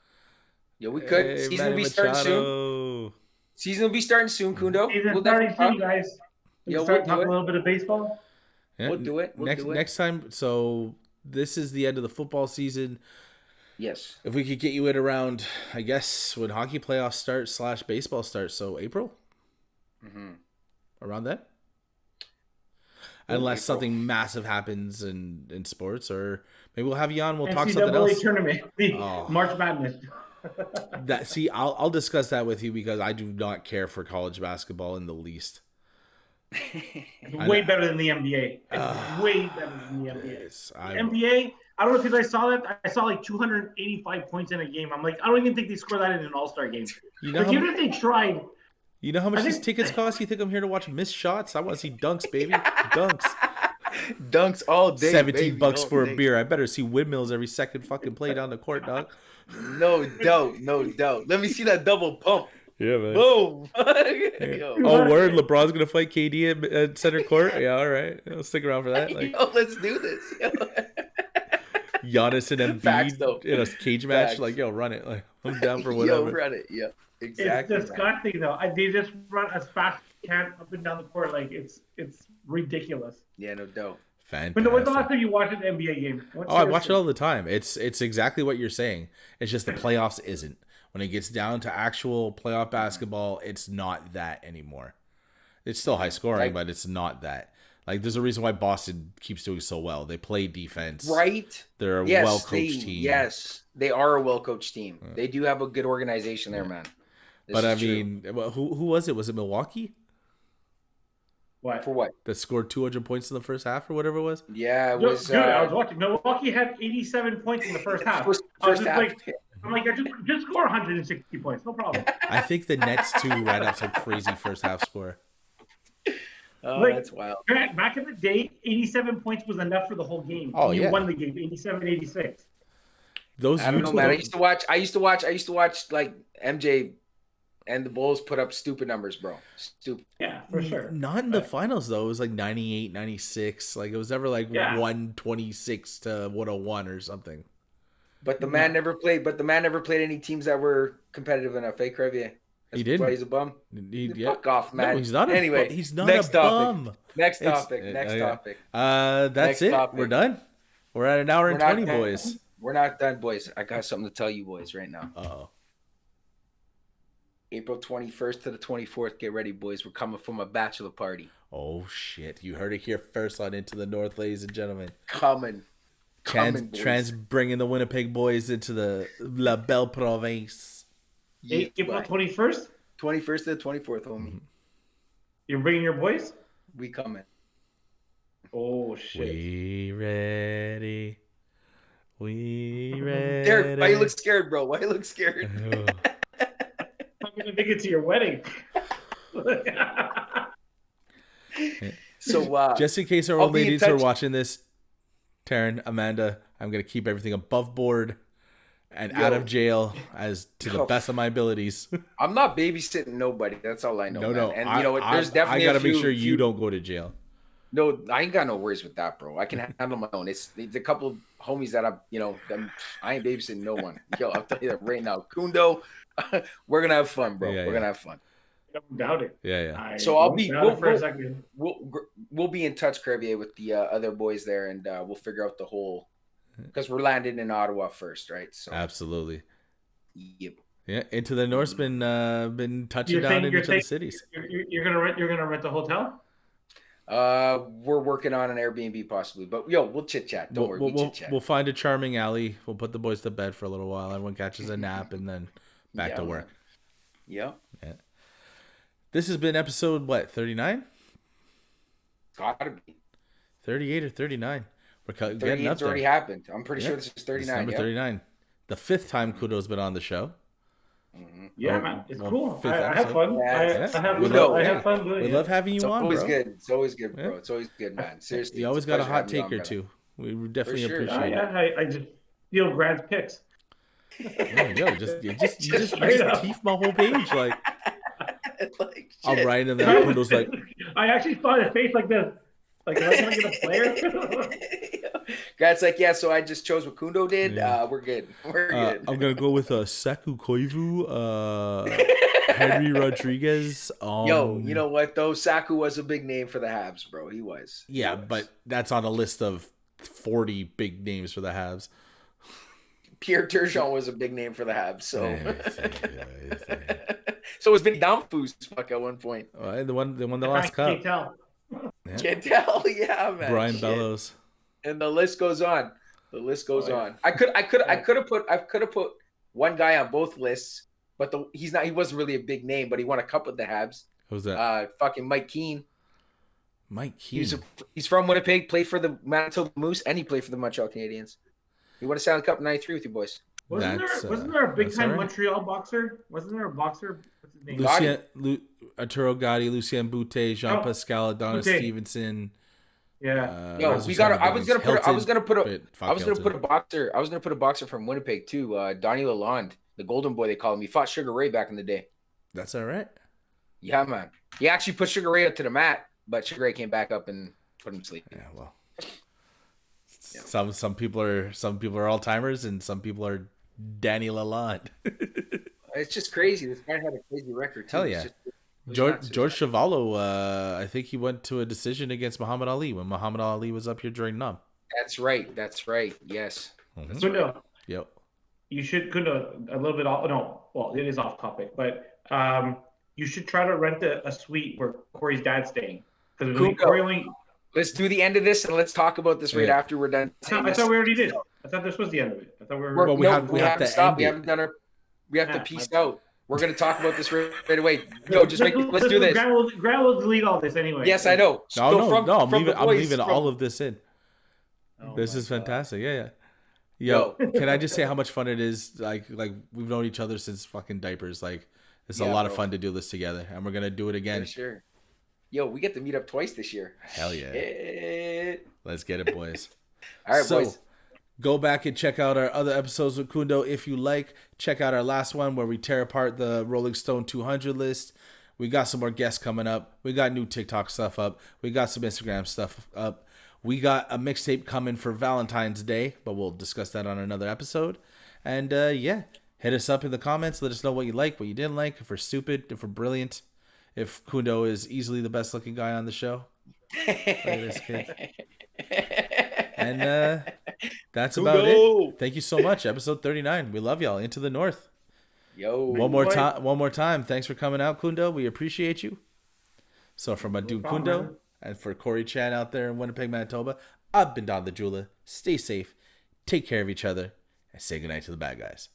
Yeah, we could. Hey, season will be starting soon. Season will be starting soon, Cundo. Season starting soon, guys. We'll talk a little bit of baseball. Yeah. We'll do it. Next time. So this is the end of the football season. Yes. If we could get you in around, I guess, when hockey playoffs start / baseball starts, so April? Mm-hmm. Around then? Unless something massive happens in sports, or maybe we'll have you on. We'll talk something else. Tournament, March Madness. I'll discuss that with you because I do not care for college basketball in the least. Way better than the NBA. Way better than the NBA. NBA. I don't know if you guys saw that. I saw 285 points in a game. I'm like, I don't even think they scored that in an All-Star game. Even if they tried. You know how much these tickets cost? You think I'm here to watch missed shots? I want to see dunks, baby. Dunks. Dunks all day. $17 for a beer. I better see windmills every second fucking play down the court, dog. No doubt. Let me see that double pump. Yeah, man. Boom. Yeah. Oh, word. LeBron's going to fight KD at center court? Yeah, all right. I'll stick around for that. Let's do this. Giannis and Embiid in a cage match. Run it. I'm down for whatever. Run it. Yeah. Exactly. It's disgusting though. They just run as fast as they can up and down the court. It's ridiculous. Yeah, no doubt. Fantastic. But when's the last time you watched an NBA game? I watch it all the time. It's exactly what you're saying. It's just the playoffs isn't. When it gets down to actual playoff basketball, it's not that anymore. It's still high scoring, but it's not that. There's a reason why Boston keeps doing so well. They play defense. Right. They're a well-coached team. Yes, they are a well-coached team. They do have a good organization there, man. But I mean, who was it? Was it Milwaukee? What? For what? That scored 200 points in the first half or whatever it was? Yeah, it was. Dude, I was watching. Milwaukee had 87 points in the first half. First half. I'm like, just score 160 points. No problem. I think the Nets, too, ran up some crazy first half score. Oh, that's wild. Back in the day, 87 points was enough for the whole game. Oh, you won the game, 87-86. I don't know, man. I used to watch MJ and the Bulls put up stupid numbers, bro. Stupid. Yeah, for sure. Not in the finals, though. It was 98, 96. It was never 126 to 101 or something. But the man never played. But the man never played any teams that were competitive enough. Hey, Crevier. He did. Why he's a bum. Fuck off, man. No, he's not. He's not next a topic. bum. Next topic. That's next it. Topic. We're done. We're at an hour and 20, boys. We're not done, boys. I got something to tell you, boys, right now. Uh-oh. April 21st to the 24th. Get ready, boys. We're coming from a bachelor party. Oh, shit. You heard it here first on Into the North, ladies and gentlemen. Coming, Trans bringing the Winnipeg boys into the La Belle Province. April 21st? 21st to the 24th, homie. Mm-hmm. You're bringing your boys? We coming. Oh, shit. We ready. We ready. Derek, why you look scared, bro? Why you look scared? I'm going to make it to your wedding. So, just in case our old ladies are watching this, Taryn, Amanda, I'm going to keep everything above board and out of jail as to the best of my abilities. I'm not babysitting nobody. That's all I know. No. And you know what? There's definitely I got to make sure you don't go to jail. No, I ain't got no worries with that, bro. I can handle my own. It's a couple of homies that I ain't babysitting no one. Yo, I'll tell you that right now. Kundo, we're gonna have fun, bro. We're gonna have fun. I don't doubt it. Yeah. So we'll be in touch, Crevier, with the other boys there, and we'll figure out the whole, because we're landing in Ottawa first, right? So absolutely. Yep. Yeah, Into the North's been touching down in each of the cities. You're gonna rent a hotel? We're working on an Airbnb possibly, but we'll chit chat. Don't worry, we'll find a charming alley. We'll put the boys to bed for a little while. Everyone catches a nap and then back to work. Yeah. This has been episode 39? Gotta be 38 or 39. We're getting up there. 38's already happened. I'm pretty sure this is 39. Number 39. The 5th time Kundo's been on the show. Mm-hmm. Yeah, man, it's cool. I have fun. I have fun doing it. We love having you on, bro. It's always good, bro. It's always good, man. Seriously, you always got a hot take or two. We definitely appreciate it. I just steal Grant's picks. You just teeth my whole page, like I'm writing and then Kundo's like, I actually saw his face like this. Like, am I gonna get a player? Grant's like, yeah, so I just chose what Kundo did. We're good. Good. I'm gonna go with Saku Koivu, Henry Rodriguez. Yo, you know what though? Saku was a big name for the Habs, bro. He was. But that's on a list of 40 big names for the Habs. Pierre Turgeon was a big name for the Habs, so. So was Vinny Downfoos at one point. The one that lost cup. Can't tell, yeah, man. Brian Bellows. And the list goes on. On. I could have put one guy on both lists, but he wasn't really a big name, but he won a cup with the Habs. Who's that? Fucking Mike Keane. Mike Keane. He's from Winnipeg, played for the Manitoba Moose, and he played for the Montreal Canadiens. He won a Stanley Cup in '93 with you boys. Wasn't there a big time Montreal boxer? Wasn't there a boxer? What's his name? Arturo Gotti, Lucien Boutte, Jean Pascal, Adonis Stevenson. Yeah. I was gonna put a boxer from Winnipeg too. Donnie Lalonde, the Golden Boy they call him. He fought Sugar Ray back in the day. That's all right. Yeah, man. He actually put Sugar Ray up to the mat, but Sugar Ray came back up and put him to sleep. Yeah, well. Some people are all timers and some people are Danny Lalonde. It's just crazy. This guy had a crazy record too. Hell yeah. George Chuvalo, I think he went to a decision against Muhammad Ali when Muhammad Ali was up here during NUM. That's right. Yes. Mm-hmm. Kundo. Yep. You should a little bit off. No, well, it is off topic, but you should try to rent a suite where Corey's dad's staying. Because let's do the end of this and let's talk about this right after we're done. I thought we already did. I thought this was the end of it. I thought we have to stop. We haven't done our. We have to peace out. We're going to talk about this right away. Yo, let's do this. Grant will delete all this anyway. Yes, I know. No. I'm leaving all of this in. This is fantastic. Yeah. Yo, can I just say how much fun it is? Like we've known each other since fucking diapers. Like it's a lot of fun to do this together, and we're gonna do it again. For sure. Yo, we get to meet up twice this year. Hell yeah. Shit. Let's get it, boys. All right, boys. Go back and check out our other episodes with Kundo if you like. Check out our last one where we tear apart the Rolling Stone 200 list. We got some more guests coming up. We got new TikTok stuff up. We got some Instagram stuff up. We got a mixtape coming for Valentine's Day, but we'll discuss that on another episode. And hit us up in the comments. Let us know what you like, what you didn't like, if we're stupid, if we're brilliant, if Kundo is easily the best looking guy on the show. Look at this kid. And that's about it. Thank you so much. Episode 39. We love y'all. Into the North. Yo. One more time. Thanks for coming out, Cundo. We appreciate you. So from my dude Cundo and for Corey Chan out there in Winnipeg, Manitoba, I've been Don the Jeweler. Stay safe, take care of each other, and say goodnight to the bad guys.